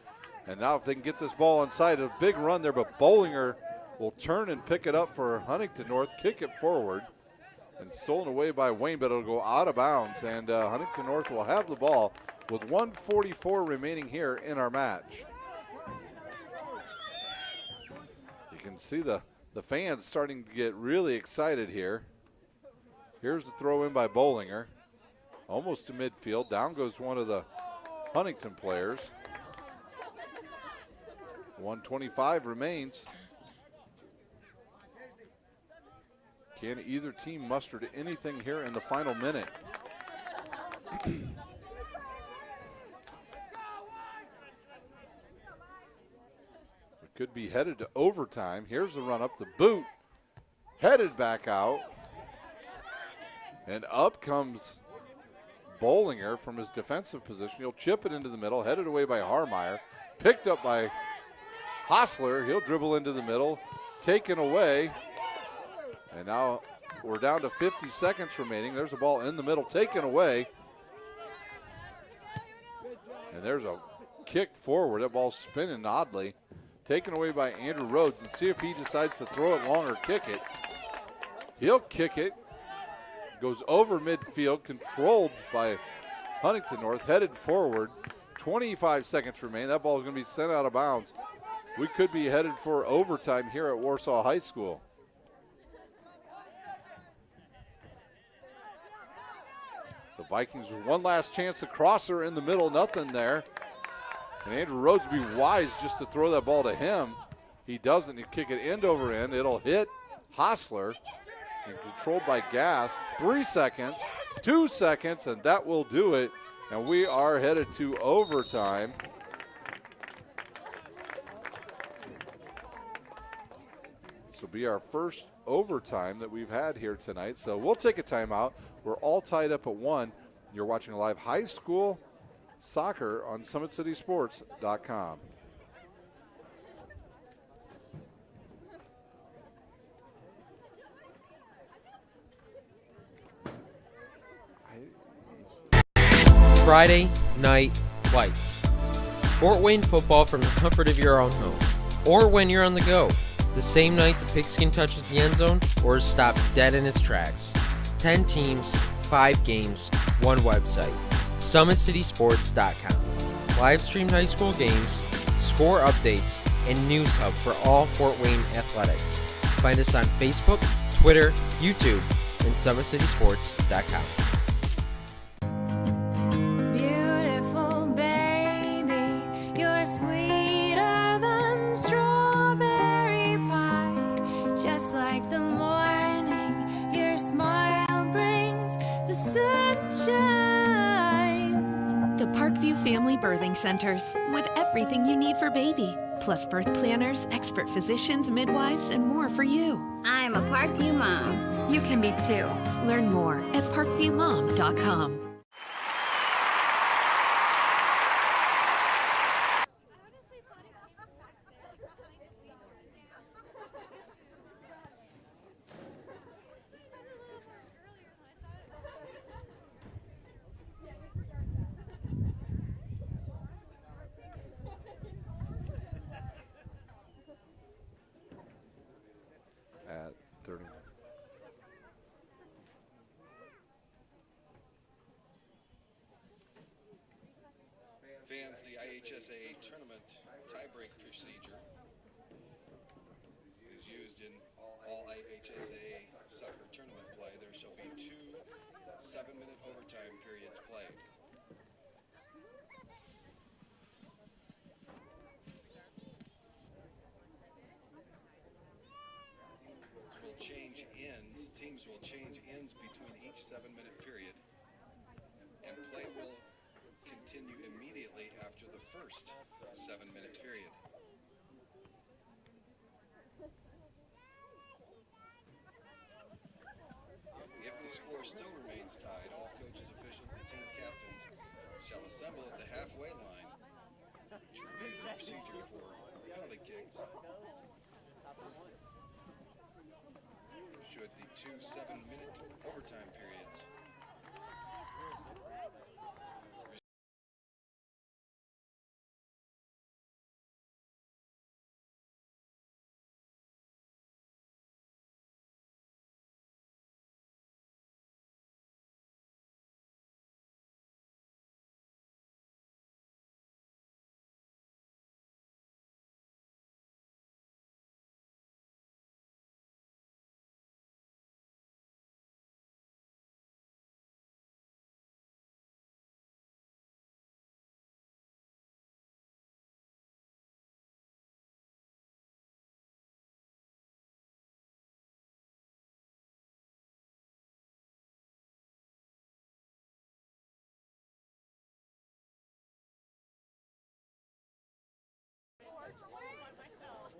and now if they can get this ball inside, a big run there, but Bollinger will turn and pick it up for Huntington North, kick it forward, and stolen away by Wayne, but it'll go out of bounds, and Huntington North will have the ball with 1:44 remaining here in our match. You can see the fans starting to get really excited here. Here's the throw in by Bollinger. Almost to midfield. Down goes one of the Huntington players. 1:25 remains. Can either team muster to anything here in the final minute? Could be headed to overtime. Here's the run up, the boot, headed back out. And up comes Bollinger from his defensive position. He'll chip it into the middle, headed away by Harmeyer. Picked up by Hostler. He'll dribble into the middle, taken away. And now we're down to 50 seconds remaining. There's a ball in the middle, taken away. And there's a kick forward. That ball's spinning oddly. Taken away by Andrew Rhodes, and see if he decides to throw it long or kick it. He'll kick it. Goes over midfield, controlled by Huntington North, headed forward. 25 seconds remain. That ball is going to be sent out of bounds. We could be headed for overtime here at Warsaw High School. The Vikings with one last chance to crosser in the middle, nothing there. And Andrew Rhodes would be wise just to throw that ball to him. He doesn't. He'll kick it end over end. It'll hit Hostler and controlled by Gas. 3 seconds, 2 seconds, and that will do it. And we are headed to overtime. This will be our first overtime that we've had here tonight. So we'll take a timeout. We're all tied up at 1. You're watching live high school soccer on SummitCitySports.com. Friday Night Lights. Fort Wayne football from the comfort of your own home, or when you're on the go. the same night the pigskin touches the end zone or is stopped dead in its tracks. 10 teams, 5 games, 1 website. SummitCitySports.com. Live streamed high school games, score updates, and news hub for all Fort Wayne athletics. Find us on Facebook, Twitter, YouTube, and SummitCitySports.com. Beautiful baby, you're sweeter than strawberry pie. Just like the morning, your smile brings the sunshine. The Parkview Family Birthing Centers, with everything you need for baby, plus birth planners, expert physicians, midwives, and more for you. I'm a Parkview mom. You can be too. Learn more at parkviewmom.com. At 30. Advance the IHSAA tournament tiebreak procedure is used in all IHSAA soccer tournament play. There shall be 2 7-minute overtime periods played. Teams will change ends between each 7-minute period, and play will continue immediately after the first 7-minute period. If the score still remains tied, all coaches, officials, and team captains shall assemble at the halfway line, which will be the procedure for penalty kicks. Should the 2 7-minute overtime periods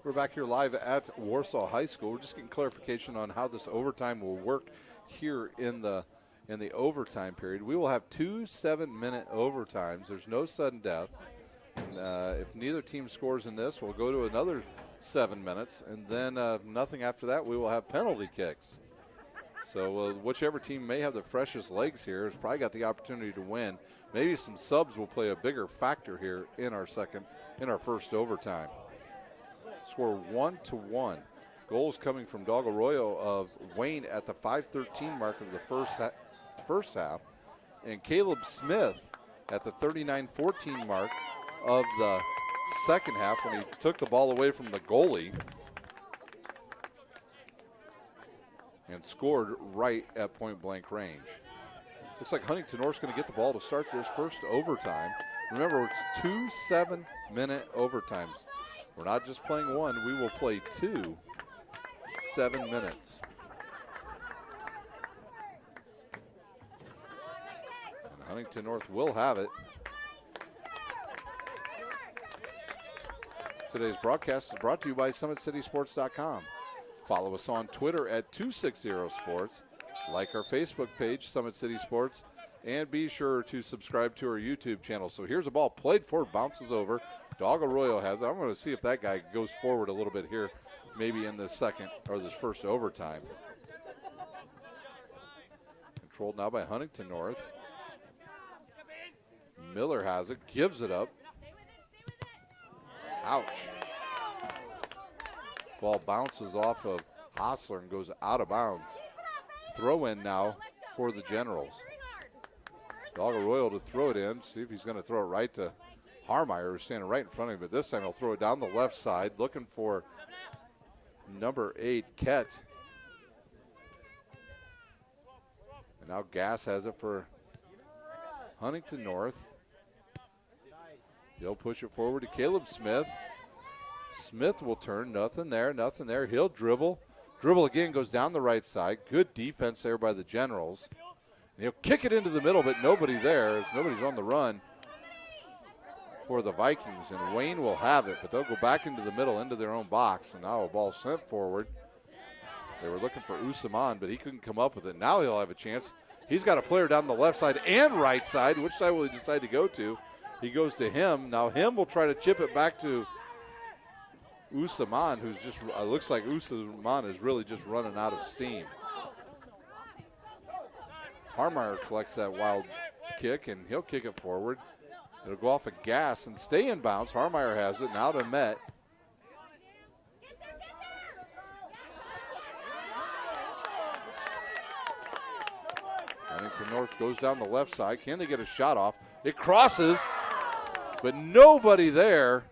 We're back here live at Warsaw High School. We're just getting clarification on how this overtime will work here in the overtime period. We will have 2 7-minute overtimes. There's no sudden death. And, if neither team scores in this, we'll go to another 7 minutes, and then nothing after that. We will have penalty kicks. So whichever team may have the freshest legs here has probably got the opportunity to win. Maybe some subs will play a bigger factor here in our first overtime. Score 1-1. Goals coming from Dog Arroyo of Wayne at the 5:13 mark of the first half, and Caleb Smith at the 39:14 mark of the second half when he took the ball away from the goalie and scored right at point blank range. Looks like Huntington North's going to get the ball to start this first overtime. Remember, it's 2 7-minute overtimes. We're not just playing one, we will play 2 7 minutes. And Huntington North will have it. Today's broadcast is brought to you by SummitCitySports.com. Follow us on Twitter at 260sports. Like our Facebook page, Summit City Sports, and be sure to subscribe to our YouTube channel. So here's a ball played for, bounces over. Dog Arroyo has it. I'm going to see if that guy goes forward a little bit here, maybe in this second or this first overtime. Controlled now by Huntington North. Miller has it, gives it up. Ouch. Ball bounces off of Hostler and goes out of bounds. Throw in now for the Generals. Dog Arroyo to throw it in. See if he's going to throw it right to Harmeyer, who's standing right in front of him. But this time he'll throw it down the left side, looking for number 8, Kett. And now Gass has it for Huntington North. He'll push it forward to Caleb Smith. Smith will turn, nothing there, nothing there. He'll dribble. Dribble again, goes down the right side. Good defense there by the Generals. And he'll kick it into the middle, but nobody there as nobody's on the run for the Vikings. And Wayne will have it, but they'll go back into the middle, into their own box. And now a ball sent forward. They were looking for Usaman, but he couldn't come up with it. Now he'll have a chance. He's got a player down the left side and right side. Which side will he decide to go to? He goes to him. Now him will try to chip it back to Usaman, who's just, looks like Usaman is really just running out of steam. Harmeyer collects that wild kick, and he'll kick it forward. It'll go off a Gass and stay in bounds. Harmeyer has it, now to Met. Huntington North goes down the left side. Can they get a shot off? It crosses, but nobody there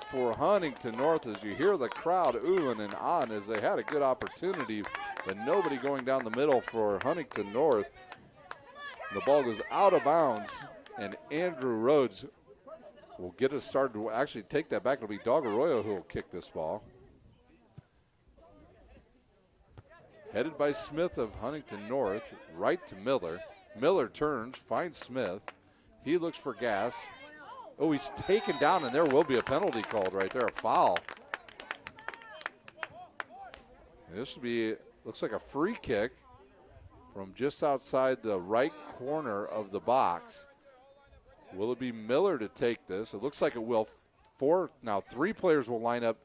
for Huntington North as you hear the crowd oohing and ahhing as they had a good opportunity, but nobody going down the middle for Huntington North. The ball goes out of bounds, and Andrew Rhodes will get it started to actually take that back. It'll be Dog Arroyo who will kick this ball. Headed by Smith of Huntington North, right to Miller. Miller turns, finds Smith. He looks for Gass. Oh, he's taken down, and there will be a penalty called right there, a foul. And this will be, looks like a free kick from just outside the right corner of the box. Will it be Miller to take this? It looks like it will. Now 3 players will line up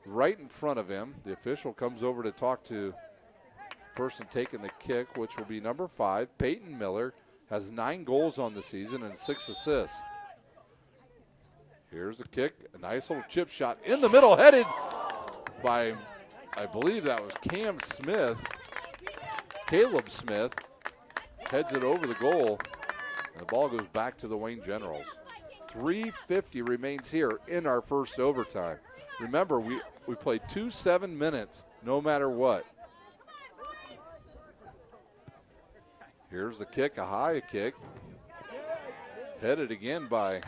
right in front of him. The official comes over to talk to the person taking the kick, which will be number 5, Peyton Miller. Has 9 goals on the season and 6 assists. Here's a kick, a nice little chip shot in the middle, headed by, I believe that was Cam Smith. Caleb Smith heads it over the goal, and the ball goes back to the Wayne Generals. 3:50 remains here in our first overtime. Remember, we played 2 7 minutes no matter what. Here's the kick, a high kick. Headed again by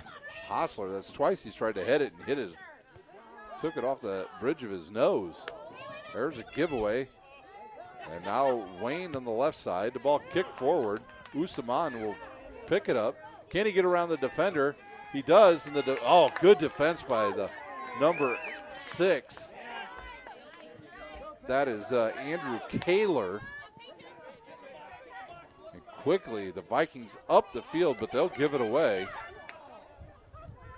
Hostler. That's twice he's tried to head it and took it off the bridge of his nose. There's a giveaway. And now Wayne on the left side. The ball kicked forward. Usaman will pick it up. Can he get around the defender? He does. And good defense by the number 6. That is Andrew Kaler. And quickly the Vikings up the field, but they'll give it away.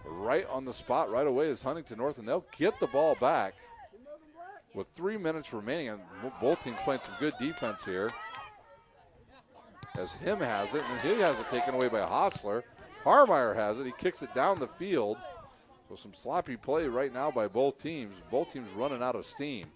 Right on the spot right away is Huntington North, and they'll get the ball back with 3 minutes remaining, and both teams playing some good defense here. As him has it, and he has it taken away by Hostler. Harmeyer has it. He kicks it down the field. So some sloppy play right now by both teams. Both teams running out of steam.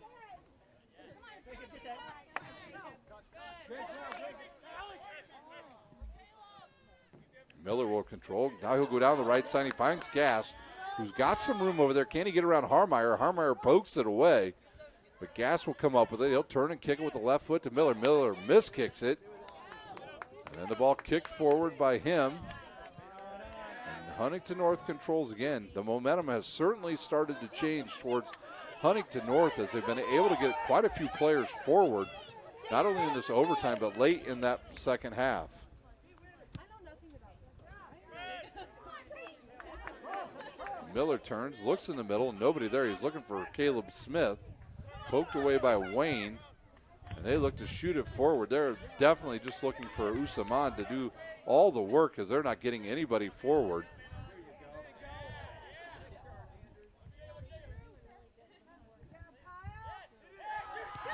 Miller will control. Now he'll go down the right side. He finds Gass, who's got some room over there. Can he get around Harmeyer? Harmeyer pokes it away, but Gass will come up with it. He'll turn and kick it with the left foot to Miller. Miller miskicks it. And then the ball kicked forward by him. And Huntington North controls again. The momentum has certainly started to change towards Huntington North as they've been able to get quite a few players forward, not only in this overtime, but late in that second half. Miller turns, looks in the middle, nobody there. He's looking for Caleb Smith. Poked away by Wayne, and they look to shoot it forward. They're definitely just looking for Usaman to do all the work because they're not getting anybody forward.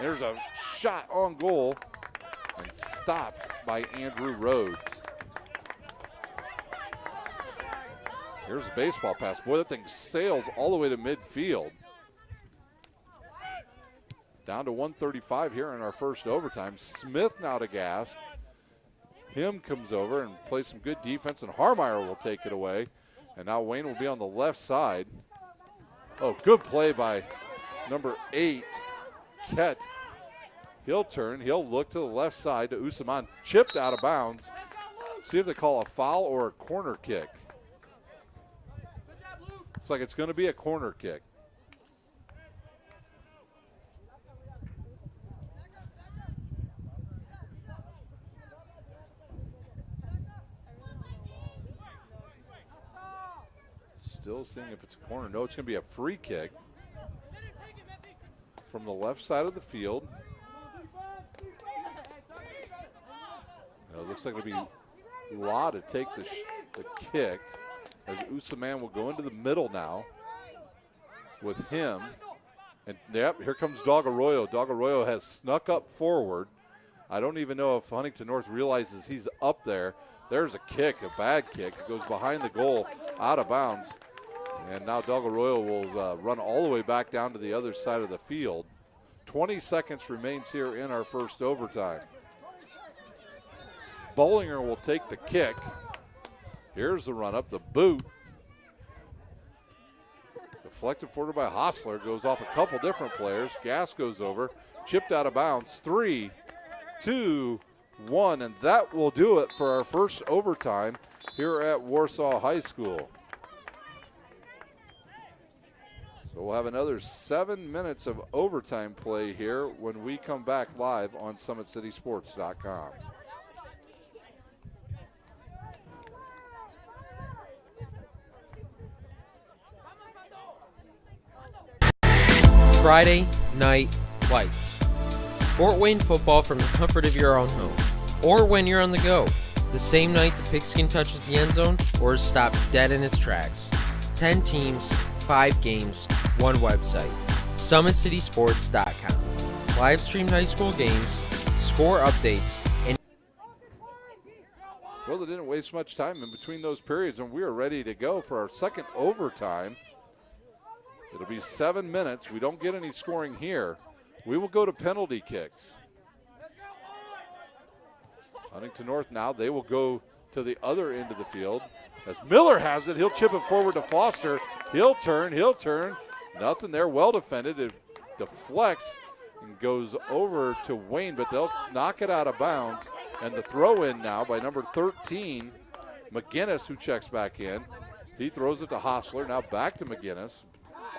There's a shot on goal and stopped by Andrew Rhodes. Here's a baseball pass. Boy, that thing sails all the way to midfield. Down to 1:35 here in our first overtime. Smith now to gas. Him comes over and plays some good defense, and Harmeyer will take it away. And now Wayne will be on the left side. Oh, good play by number 8, Ket. He'll turn. He'll look to the left side to Usaman. Chipped out of bounds. See if they call a foul or a corner kick. Looks like it's going to be a corner kick. Still seeing if it's a corner. No, it's going to be a free kick from the left side of the field. It looks like it'll be Law to take the kick, as Usaman will go into the middle now with him. And yep, here comes Dog Arroyo. Dog Arroyo has snuck up forward. I don't even know if Huntington North realizes he's up there. There's a kick, a bad kick. It goes behind the goal, out of bounds. And now Dog Arroyo will run all the way back down to the other side of the field. 20 seconds remains here in our first overtime. Bollinger will take the kick. Here's the run up, the boot. Deflected forward by Hostler, goes off a couple different players. Gas goes over, chipped out of bounds. 3, 2, 1, and that will do it for our first overtime here at Warsaw High School. So we'll have another 7 minutes of overtime play here when we come back live on SummitCitySports.com. Friday Night Lights. Fort Wayne football from the comfort of your own home, or when you're on the go. The same night the pigskin touches the end zone or is stopped dead in its tracks. 10 teams, 5 games, 1 website. SummitCitySports.com. Live streamed high school games, score updates, and well, they didn't waste much time in between those periods, and we are ready to go for our second overtime. It'll be 7 minutes. We don't get any scoring here. We will go to penalty kicks. Huntington North now, they will go to the other end of the field. As Miller has it, he'll chip it forward to Foster. He'll turn. Nothing there, well defended. It deflects and goes over to Wayne, but they'll knock it out of bounds. And the throw in now by number 13, McGinnis, who checks back in. He throws it to Hostler, now back to McGinnis,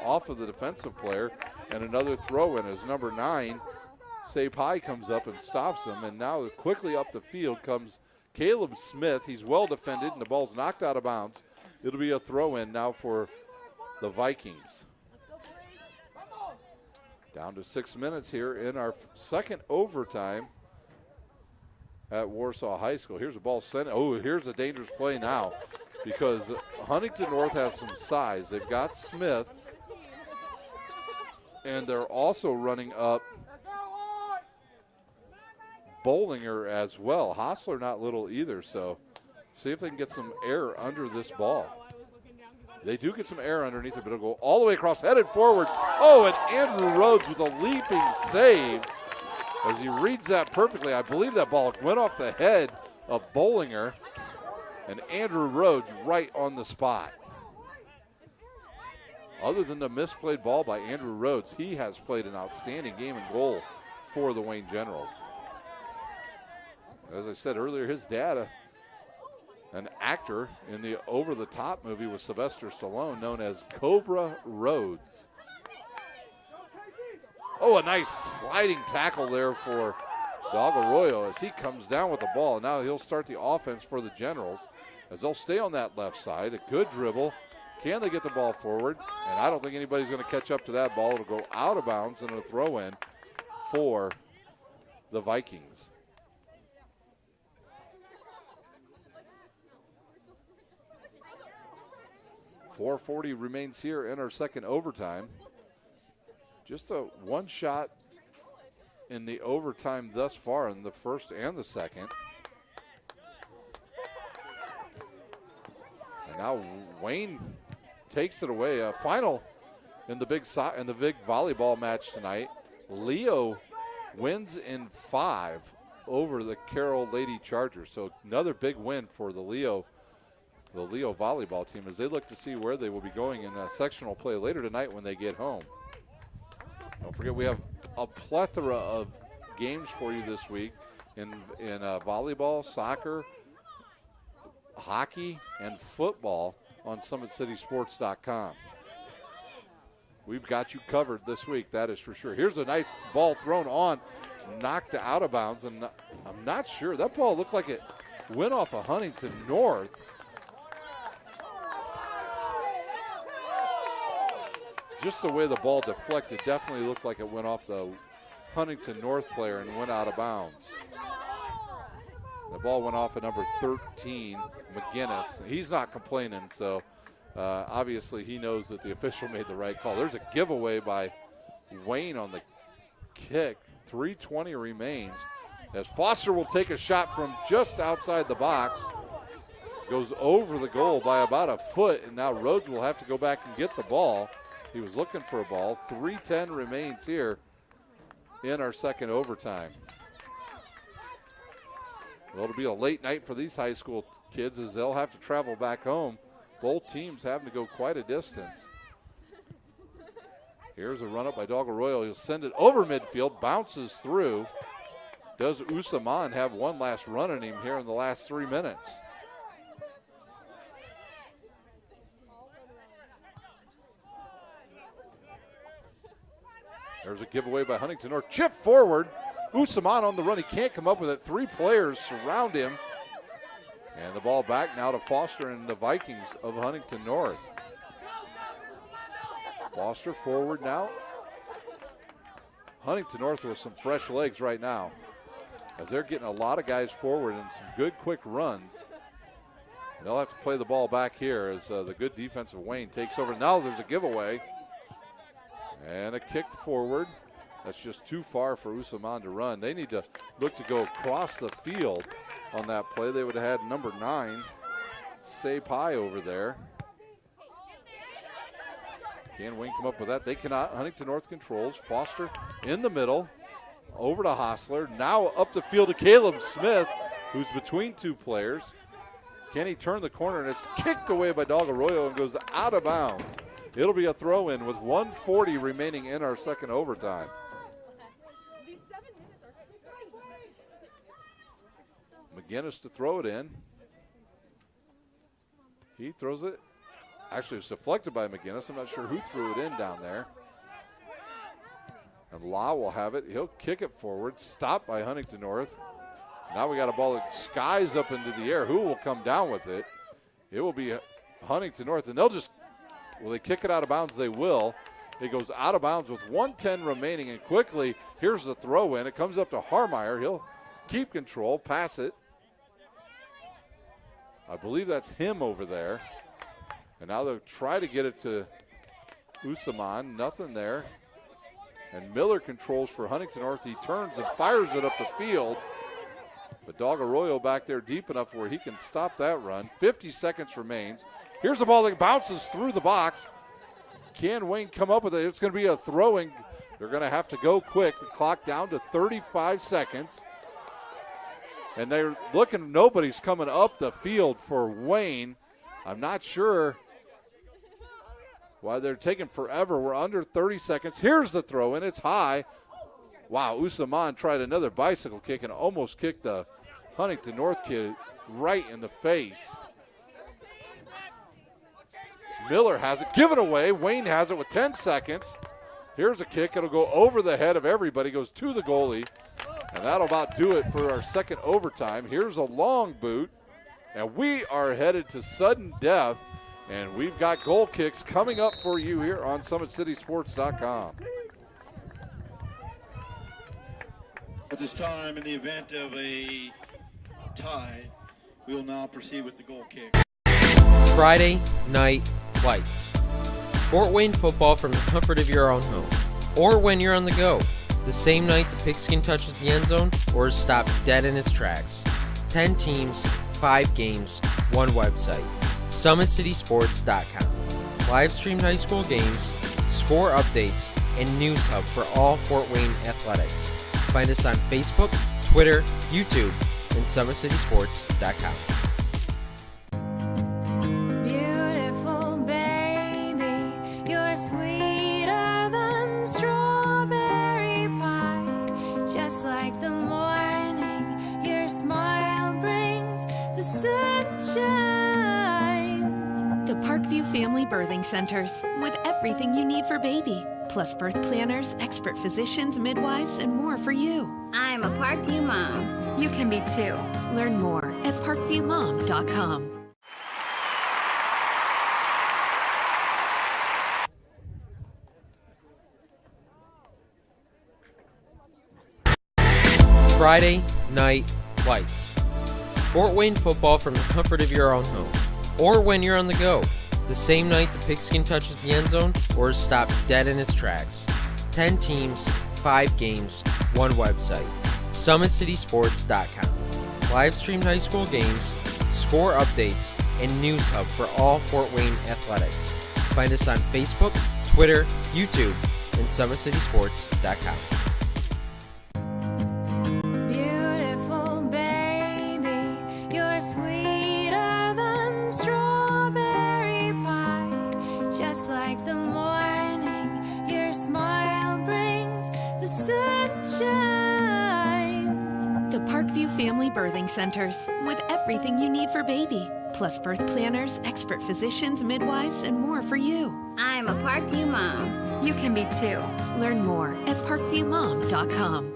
off of the defensive player, and another throw in as number 9, Sapai, comes up and stops him. And now quickly up the field comes Caleb Smith. He's well defended, and the ball's knocked out of bounds. It'll be a throw in now for the Vikings. Down to 6 minutes here in our second overtime at Warsaw High School. Here's a ball sent. Oh, here's a dangerous play now because Huntington North has some size. They've got Smith, and they're also running up Bollinger as well. Hostler not little either, so see if they can get some air under this ball. They do get some air underneath it, but it'll go all the way across, headed forward. Oh, and Andrew Rhodes with a leaping save as he reads that perfectly. I believe that ball went off the head of Bollinger, and Andrew Rhodes right on the spot. Other than the misplayed ball by Andrew Rhodes, he has played an outstanding game and goal for the Wayne Generals. As I said earlier, his dad, an actor in the Over the Top movie with Sylvester Stallone, known as Cobra Rhodes. Oh, a nice sliding tackle there for Dog Arroyo as he comes down with the ball. And now he'll start the offense for the Generals as they'll stay on that left side. A good dribble. Can they get the ball forward? And I don't think anybody's going to catch up to that ball. It'll go out of bounds and a throw in for the Vikings. .440 remains here in our second overtime. Just a one shot in the overtime thus far in the first and the second. And now Wayne takes it away. A final in the big volleyball match tonight. Leo wins in 5 over the Carroll Lady Chargers. So another big win for the Leo volleyball team as they look to see where they will be going in sectional play later tonight when they get home. Don't forget we have a plethora of games for you this week in volleyball, soccer, hockey, and football on SummitCitySports.com. We've got you covered this week, that is for sure. Here's a nice ball thrown on, knocked out of bounds, and I'm not sure. That ball looked like it went off of Huntington North. Just the way the ball deflected definitely looked like it went off the Huntington North player and went out of bounds. The ball went off of number 13, McGinnis. He's not complaining, so obviously he knows that the official made the right call. There's a giveaway by Wayne on the kick. 3:20 remains as Foster will take a shot from just outside the box. Goes over the goal by about a foot, and now Rhodes will have to go back and get the ball. He was looking for a ball. 3:10 remains here in our second overtime. Well, it'll be a late night for these high school kids as they'll have to travel back home. Both teams having to go quite a distance. Here's a run up by Dog Arroyo. He'll send it over midfield, bounces through. Does Usaman have one last run in him here in the last 3 minutes? There's a giveaway by Huntington North. Chip forward. Usaman on the run. He can't come up with it. 3 players surround him. And the ball back now to Foster and the Vikings of Huntington North. Foster forward now. Huntington North with some fresh legs right now as they're getting a lot of guys forward and some good quick runs. And they'll have to play the ball back here as the good defensive Wayne takes over. Now there's a giveaway. And a kick forward. That's just too far for Usaman to run. They need to look to go across the field on that play. They would have had number 9, Sapai, over there. Can Wayne come up with that? They cannot. Huntington North controls. Foster in the middle. Over to Hostler. Now up the field to Caleb Smith, who's between 2 players. Can he turn the corner? And it's kicked away by Dog Arroyo and goes out of bounds. It'll be a throw-in with 1:40 remaining in our second overtime. McGinnis to throw it in. He throws it. Actually, it's deflected by McGinnis. I'm not sure who threw it in down there. And Law will have it. He'll kick it forward. Stopped by Huntington North. Now we got a ball that skies up into the air. Who will come down with it? It will be Huntington North. And they'll just, will they kick it out of bounds? They will. It goes out of bounds with 1:10 remaining. And quickly, here's the throw in. It comes up to Harmeyer. He'll keep control, pass it. I believe that's him over there. And now they'll try to get it to Usaman. Nothing there. And Miller controls for Huntington North. He turns and fires it up the field. But Dog Arroyo back there deep enough where he can stop that run. 50 seconds remains. Here's the ball that bounces through the box. Can Wayne come up with it? It's going to be a throwing. They're going to have to go quick. The clock down to 35 seconds. And they're looking, nobody's coming up the field for Wayne. I'm not sure why they're taking forever. We're under 30 seconds. Here's the throw, and it's high. Wow, Usaman tried another bicycle kick and almost kicked the Huntington North kid right in the face. Miller has it, given away. Wayne has it with 10 seconds. Here's a kick. It'll go over the head of everybody, goes to the goalie. And that'll about do it for our second overtime. Here's a long boot. And we are headed to sudden death. And we've got goal kicks coming up for you here on SummitCitySports.com. At this time, in the event of a tie, we will now proceed with the goal kick. Friday Night Lights. Fort Wayne football from the comfort of your own home. Or when you're on the go. The same night the pigskin touches the end zone or is stopped dead in its tracks. 10 teams, 5 games, 1 website. SummitCitySports.com. Live streamed high school games, score updates, and news hub for all Fort Wayne athletics. Find us on Facebook, Twitter, YouTube, and SummitCitySports.com. Beautiful baby, you're sweeter than strawberry pie. Just like the morning, your smile brings the sunshine. The Parkview Family Birthing Centers, with everything you need for baby, plus birth planners, expert physicians, midwives, and more for you. I'm a Parkview mom. You can be too. Learn more at parkviewmom.com. Friday Night Lights. Fort Wayne football from the comfort of your own home, or when you're on the go. The same night the pigskin touches the end zone or is stopped dead in its tracks. 10 teams, 5 games, 1 website. SummitCitySports.com. Live streamed high school games, score updates, and news hub for all Fort Wayne athletics. Find us on Facebook, Twitter, YouTube, and SummitCitySports.com. Beautiful baby, you're sweeter than strawberry pie. Just like the morning, your smile brings the sunshine. The Parkview Family Birthing Centers, with everything you need for baby, plus birth planners, expert physicians, midwives, and more for you. I'm a Parkview mom. You can be too. Learn more at parkviewmom.com.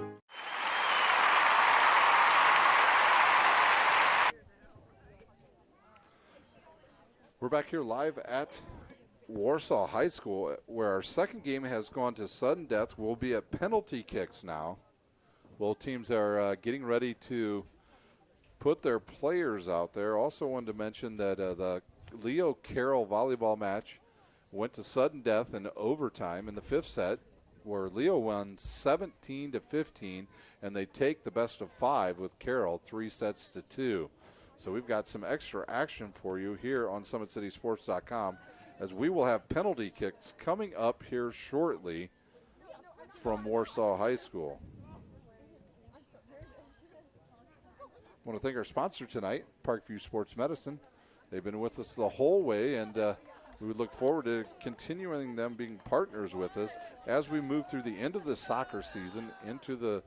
We're back here live at Warsaw High School, where our second game has gone to sudden death. We'll be at penalty kicks now. Both teams are getting ready to put their players out there. Also wanted to mention that the Leo Carroll volleyball match went to sudden death in overtime in the 5th set, where Leo won 17-15, and they take the best of 5 with Carroll 3-2. So we've got some extra action for you here on SummitCitySports.com, as we will have penalty kicks coming up here shortly from Warsaw High School. I want to thank our sponsor tonight, Parkview Sports Medicine. They've been with us the whole way, and we would look forward to continuing them being partners with us as we move through the end of the soccer season into the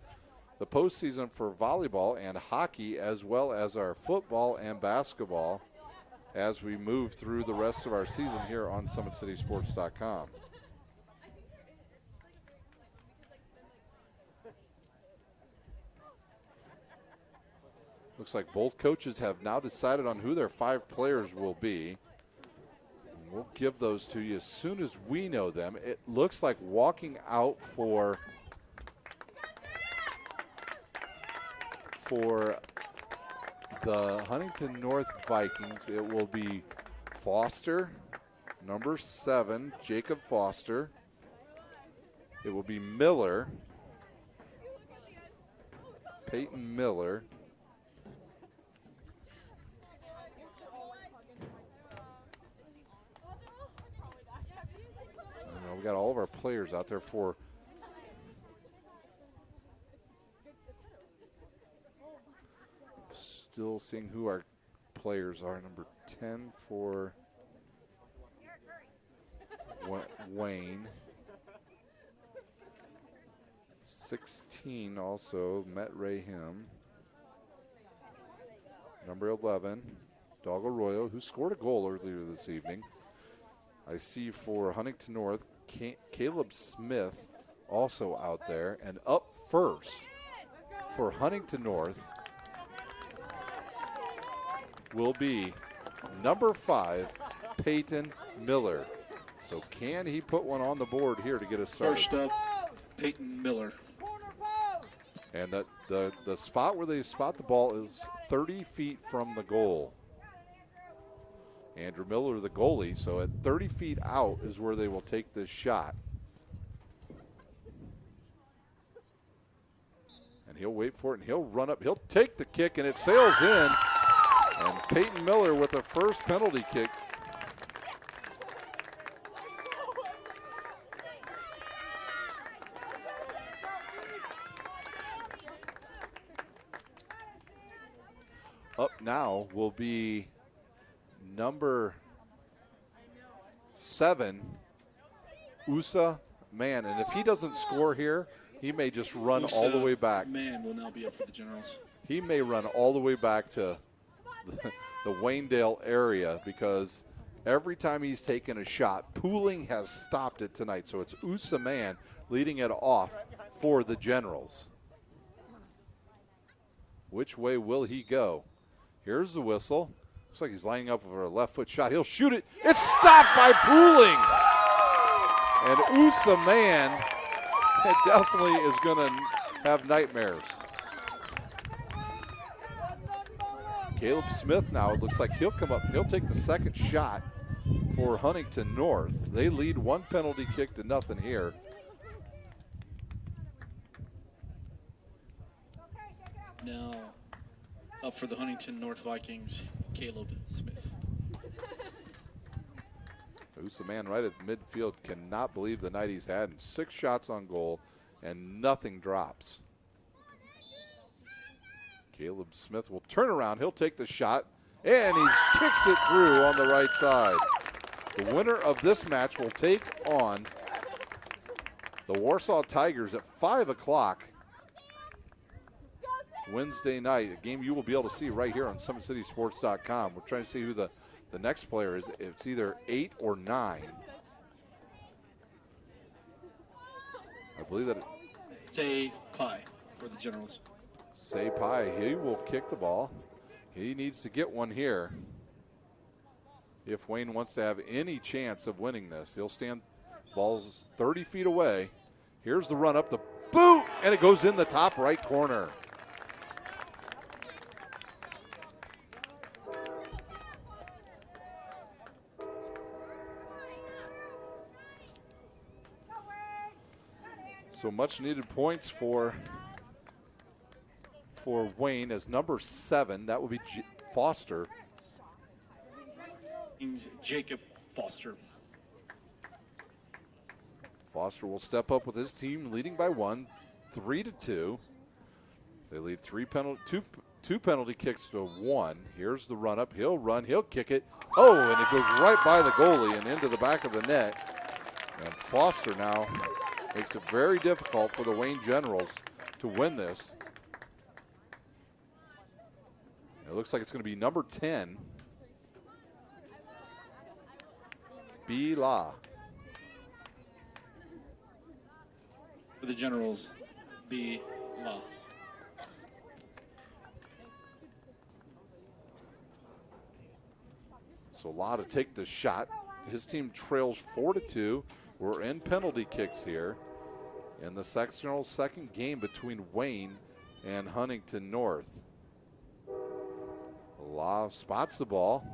postseason for volleyball and hockey, as well as our football and basketball as we move through the rest of our season here on SummitCitySports.com. Looks like both coaches have now decided on who their 5 players will be. We'll give those to you as soon as we know them. It looks like walking out for the Huntington North Vikings, it will be Foster, number 7, Jacob Foster. It will be Miller, Peyton Miller. We got all of our players out there for still seeing who our players are. Number 10 for Wayne. 16 also, Met Rahim. Number 11, Dog Arroyo, who scored a goal earlier this evening. I see for Huntington North, Caleb Smith also out there. And up first for Huntington North will be number 5, Peyton Miller. So can he put one on the board here to get us started? First up, Peyton Miller. And the spot where they spot the ball is 30 feet from the goal. Andrew Miller, the goalie, so at 30 feet out is where they will take this shot. And he'll wait for it, and he'll run up. He'll take the kick, and it sails in. And Peyton Miller with the first penalty kick. now will be number 7, IHSAA Man. And if he doesn't score here, he may just run all the way back. Man will now be up for the Generals. He may run all the way back to the Waynedale area because every time he's taken a shot, Pooling has stopped it tonight. So it's IHSAA Man leading it off for the Generals. Which way will he go? Here's the whistle. Looks like he's lining up for a left foot shot. He'll shoot it. It's stopped by Pooling. And IHSAA Man definitely is going to have nightmares. Caleb Smith now, it looks like he'll come up. He'll take the second shot for Huntington North. They lead 1 penalty kick to nothing here. Now up for the Huntington North Vikings, Caleb Smith. IHSAA Man right at midfield cannot believe the night he's had. 6 shots on goal and nothing drops. Caleb Smith will turn around. He'll take the shot and he kicks it through on the right side. The winner of this match will take on the Warsaw Tigers at 5 o'clock Wednesday night, a game you will be able to see right here on SummitCitySports.com. We're trying to see who the next player is. It's either 8 or 9. I believe that Say Pie for the Generals. Say Pie, he will kick the ball. He needs to get one here. If Wayne wants to have any chance of winning this, he'll stand, ball's 30 feet away. Here's the run up, the boot, and it goes in the top right corner. So much needed points for Wayne as number 7. That would be Foster. Jacob Foster. Foster will step up with his team leading by 1, 3-2. They lead two penalty kicks to 1. Here's the run up. He'll run, he'll kick it. Oh, and it goes right by the goalie and into the back of the net. And Foster now makes it very difficult for the Wayne Generals to win this. It looks like it's going to be number 10, Bila. For the Generals, Bila. So La to take the shot. His team trails 4-2. We're in penalty kicks here in the sectional second game between Wayne and Huntington North. La spots the ball.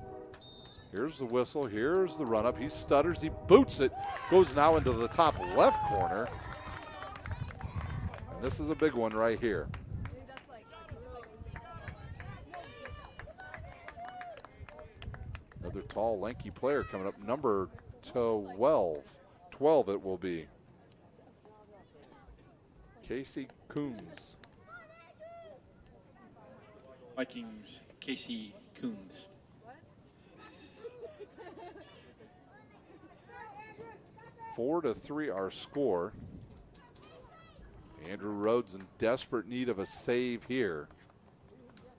Here's the whistle. Here's the run up. He stutters. He boots it. Goes now into the top left corner. And this is a big one right here. Another tall, lanky player coming up. Number 12. 12 it will be. Casey Coons. Vikings, Casey Coons. Four to 3 our score. Andrew Rhodes in desperate need of a save here.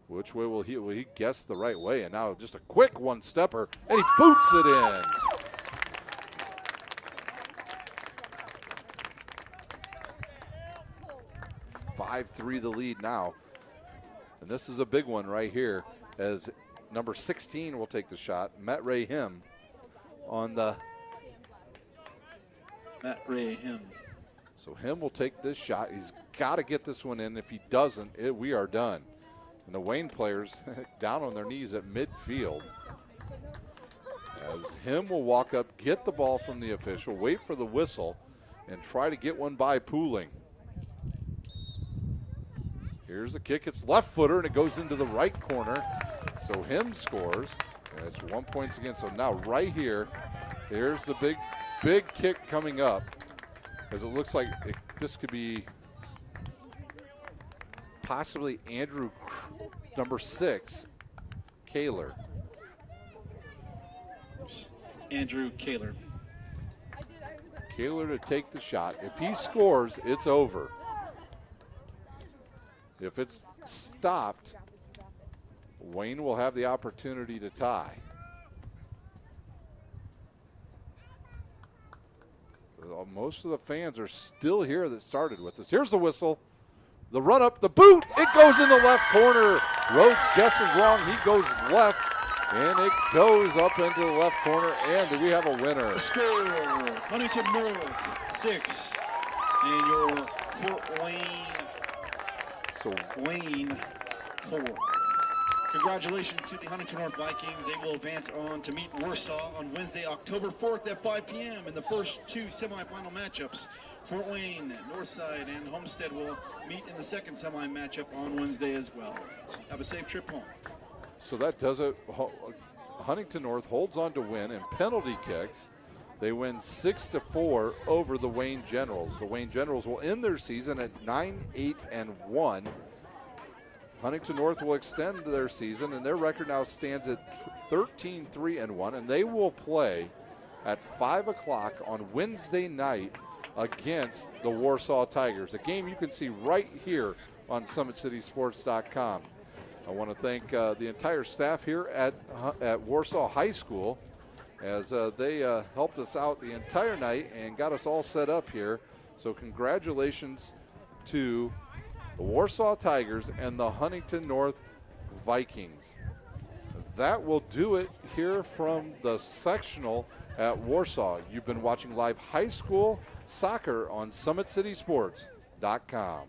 Which way will he? Will he guess the right way? And now just a quick one-stepper, and he boots it in. (5-3) the lead now. And this is a big one right here as number 16 will take the shot. Matt Ray Him on the. Matt Ray Him. So Him will take this shot. He's got to get this one in. If he doesn't, we are done. And the Wayne players down on their knees at midfield. As Him will walk up, get the ball from the official, wait for the whistle, and try to get one by Pooling. Here's the kick. It's left footer, and it goes into the right corner. So Him scores, and it's 1 point again. So now right here, here's the big kick coming up. As it looks like this could be possibly Andrew, number 6. Kaler. Andrew Kaler. Kaler to take the shot. If he scores, it's over. If it's stopped, Wayne will have the opportunity to tie. Most of the fans are still here that started with us. Here's the whistle. The run up, the boot, it goes in the left corner. Rhodes guesses wrong, he goes left, and it goes up into the left corner, and we have a winner. The score, Huntington North 6, and your Fort Wayne 4. Congratulations to the Huntington North Vikings. They will advance on to meet Warsaw on Wednesday, October 4th at 5 p.m. in the first two semifinal matchups. Fort Wayne, Northside, and Homestead will meet in the second semi matchup on Wednesday as well. Have a safe trip home. So that does it. Huntington North holds on to win in penalty kicks. They win 6-4 over the Wayne Generals. The Wayne Generals will end their season at 9-8-1. Huntington North will extend their season, and their record now stands at 13-3-1, and they will play at 5 o'clock on Wednesday night against the Warsaw Tigers, a game you can see right here on SummitCitySports.com. I want to thank the entire staff here at Warsaw High School as they helped us out the entire night and got us all set up here. So congratulations to the Warsaw Tigers and the Huntington North Vikings. That will do it here from the sectional at Warsaw. You've been watching live high school soccer on SummitCitySports.com.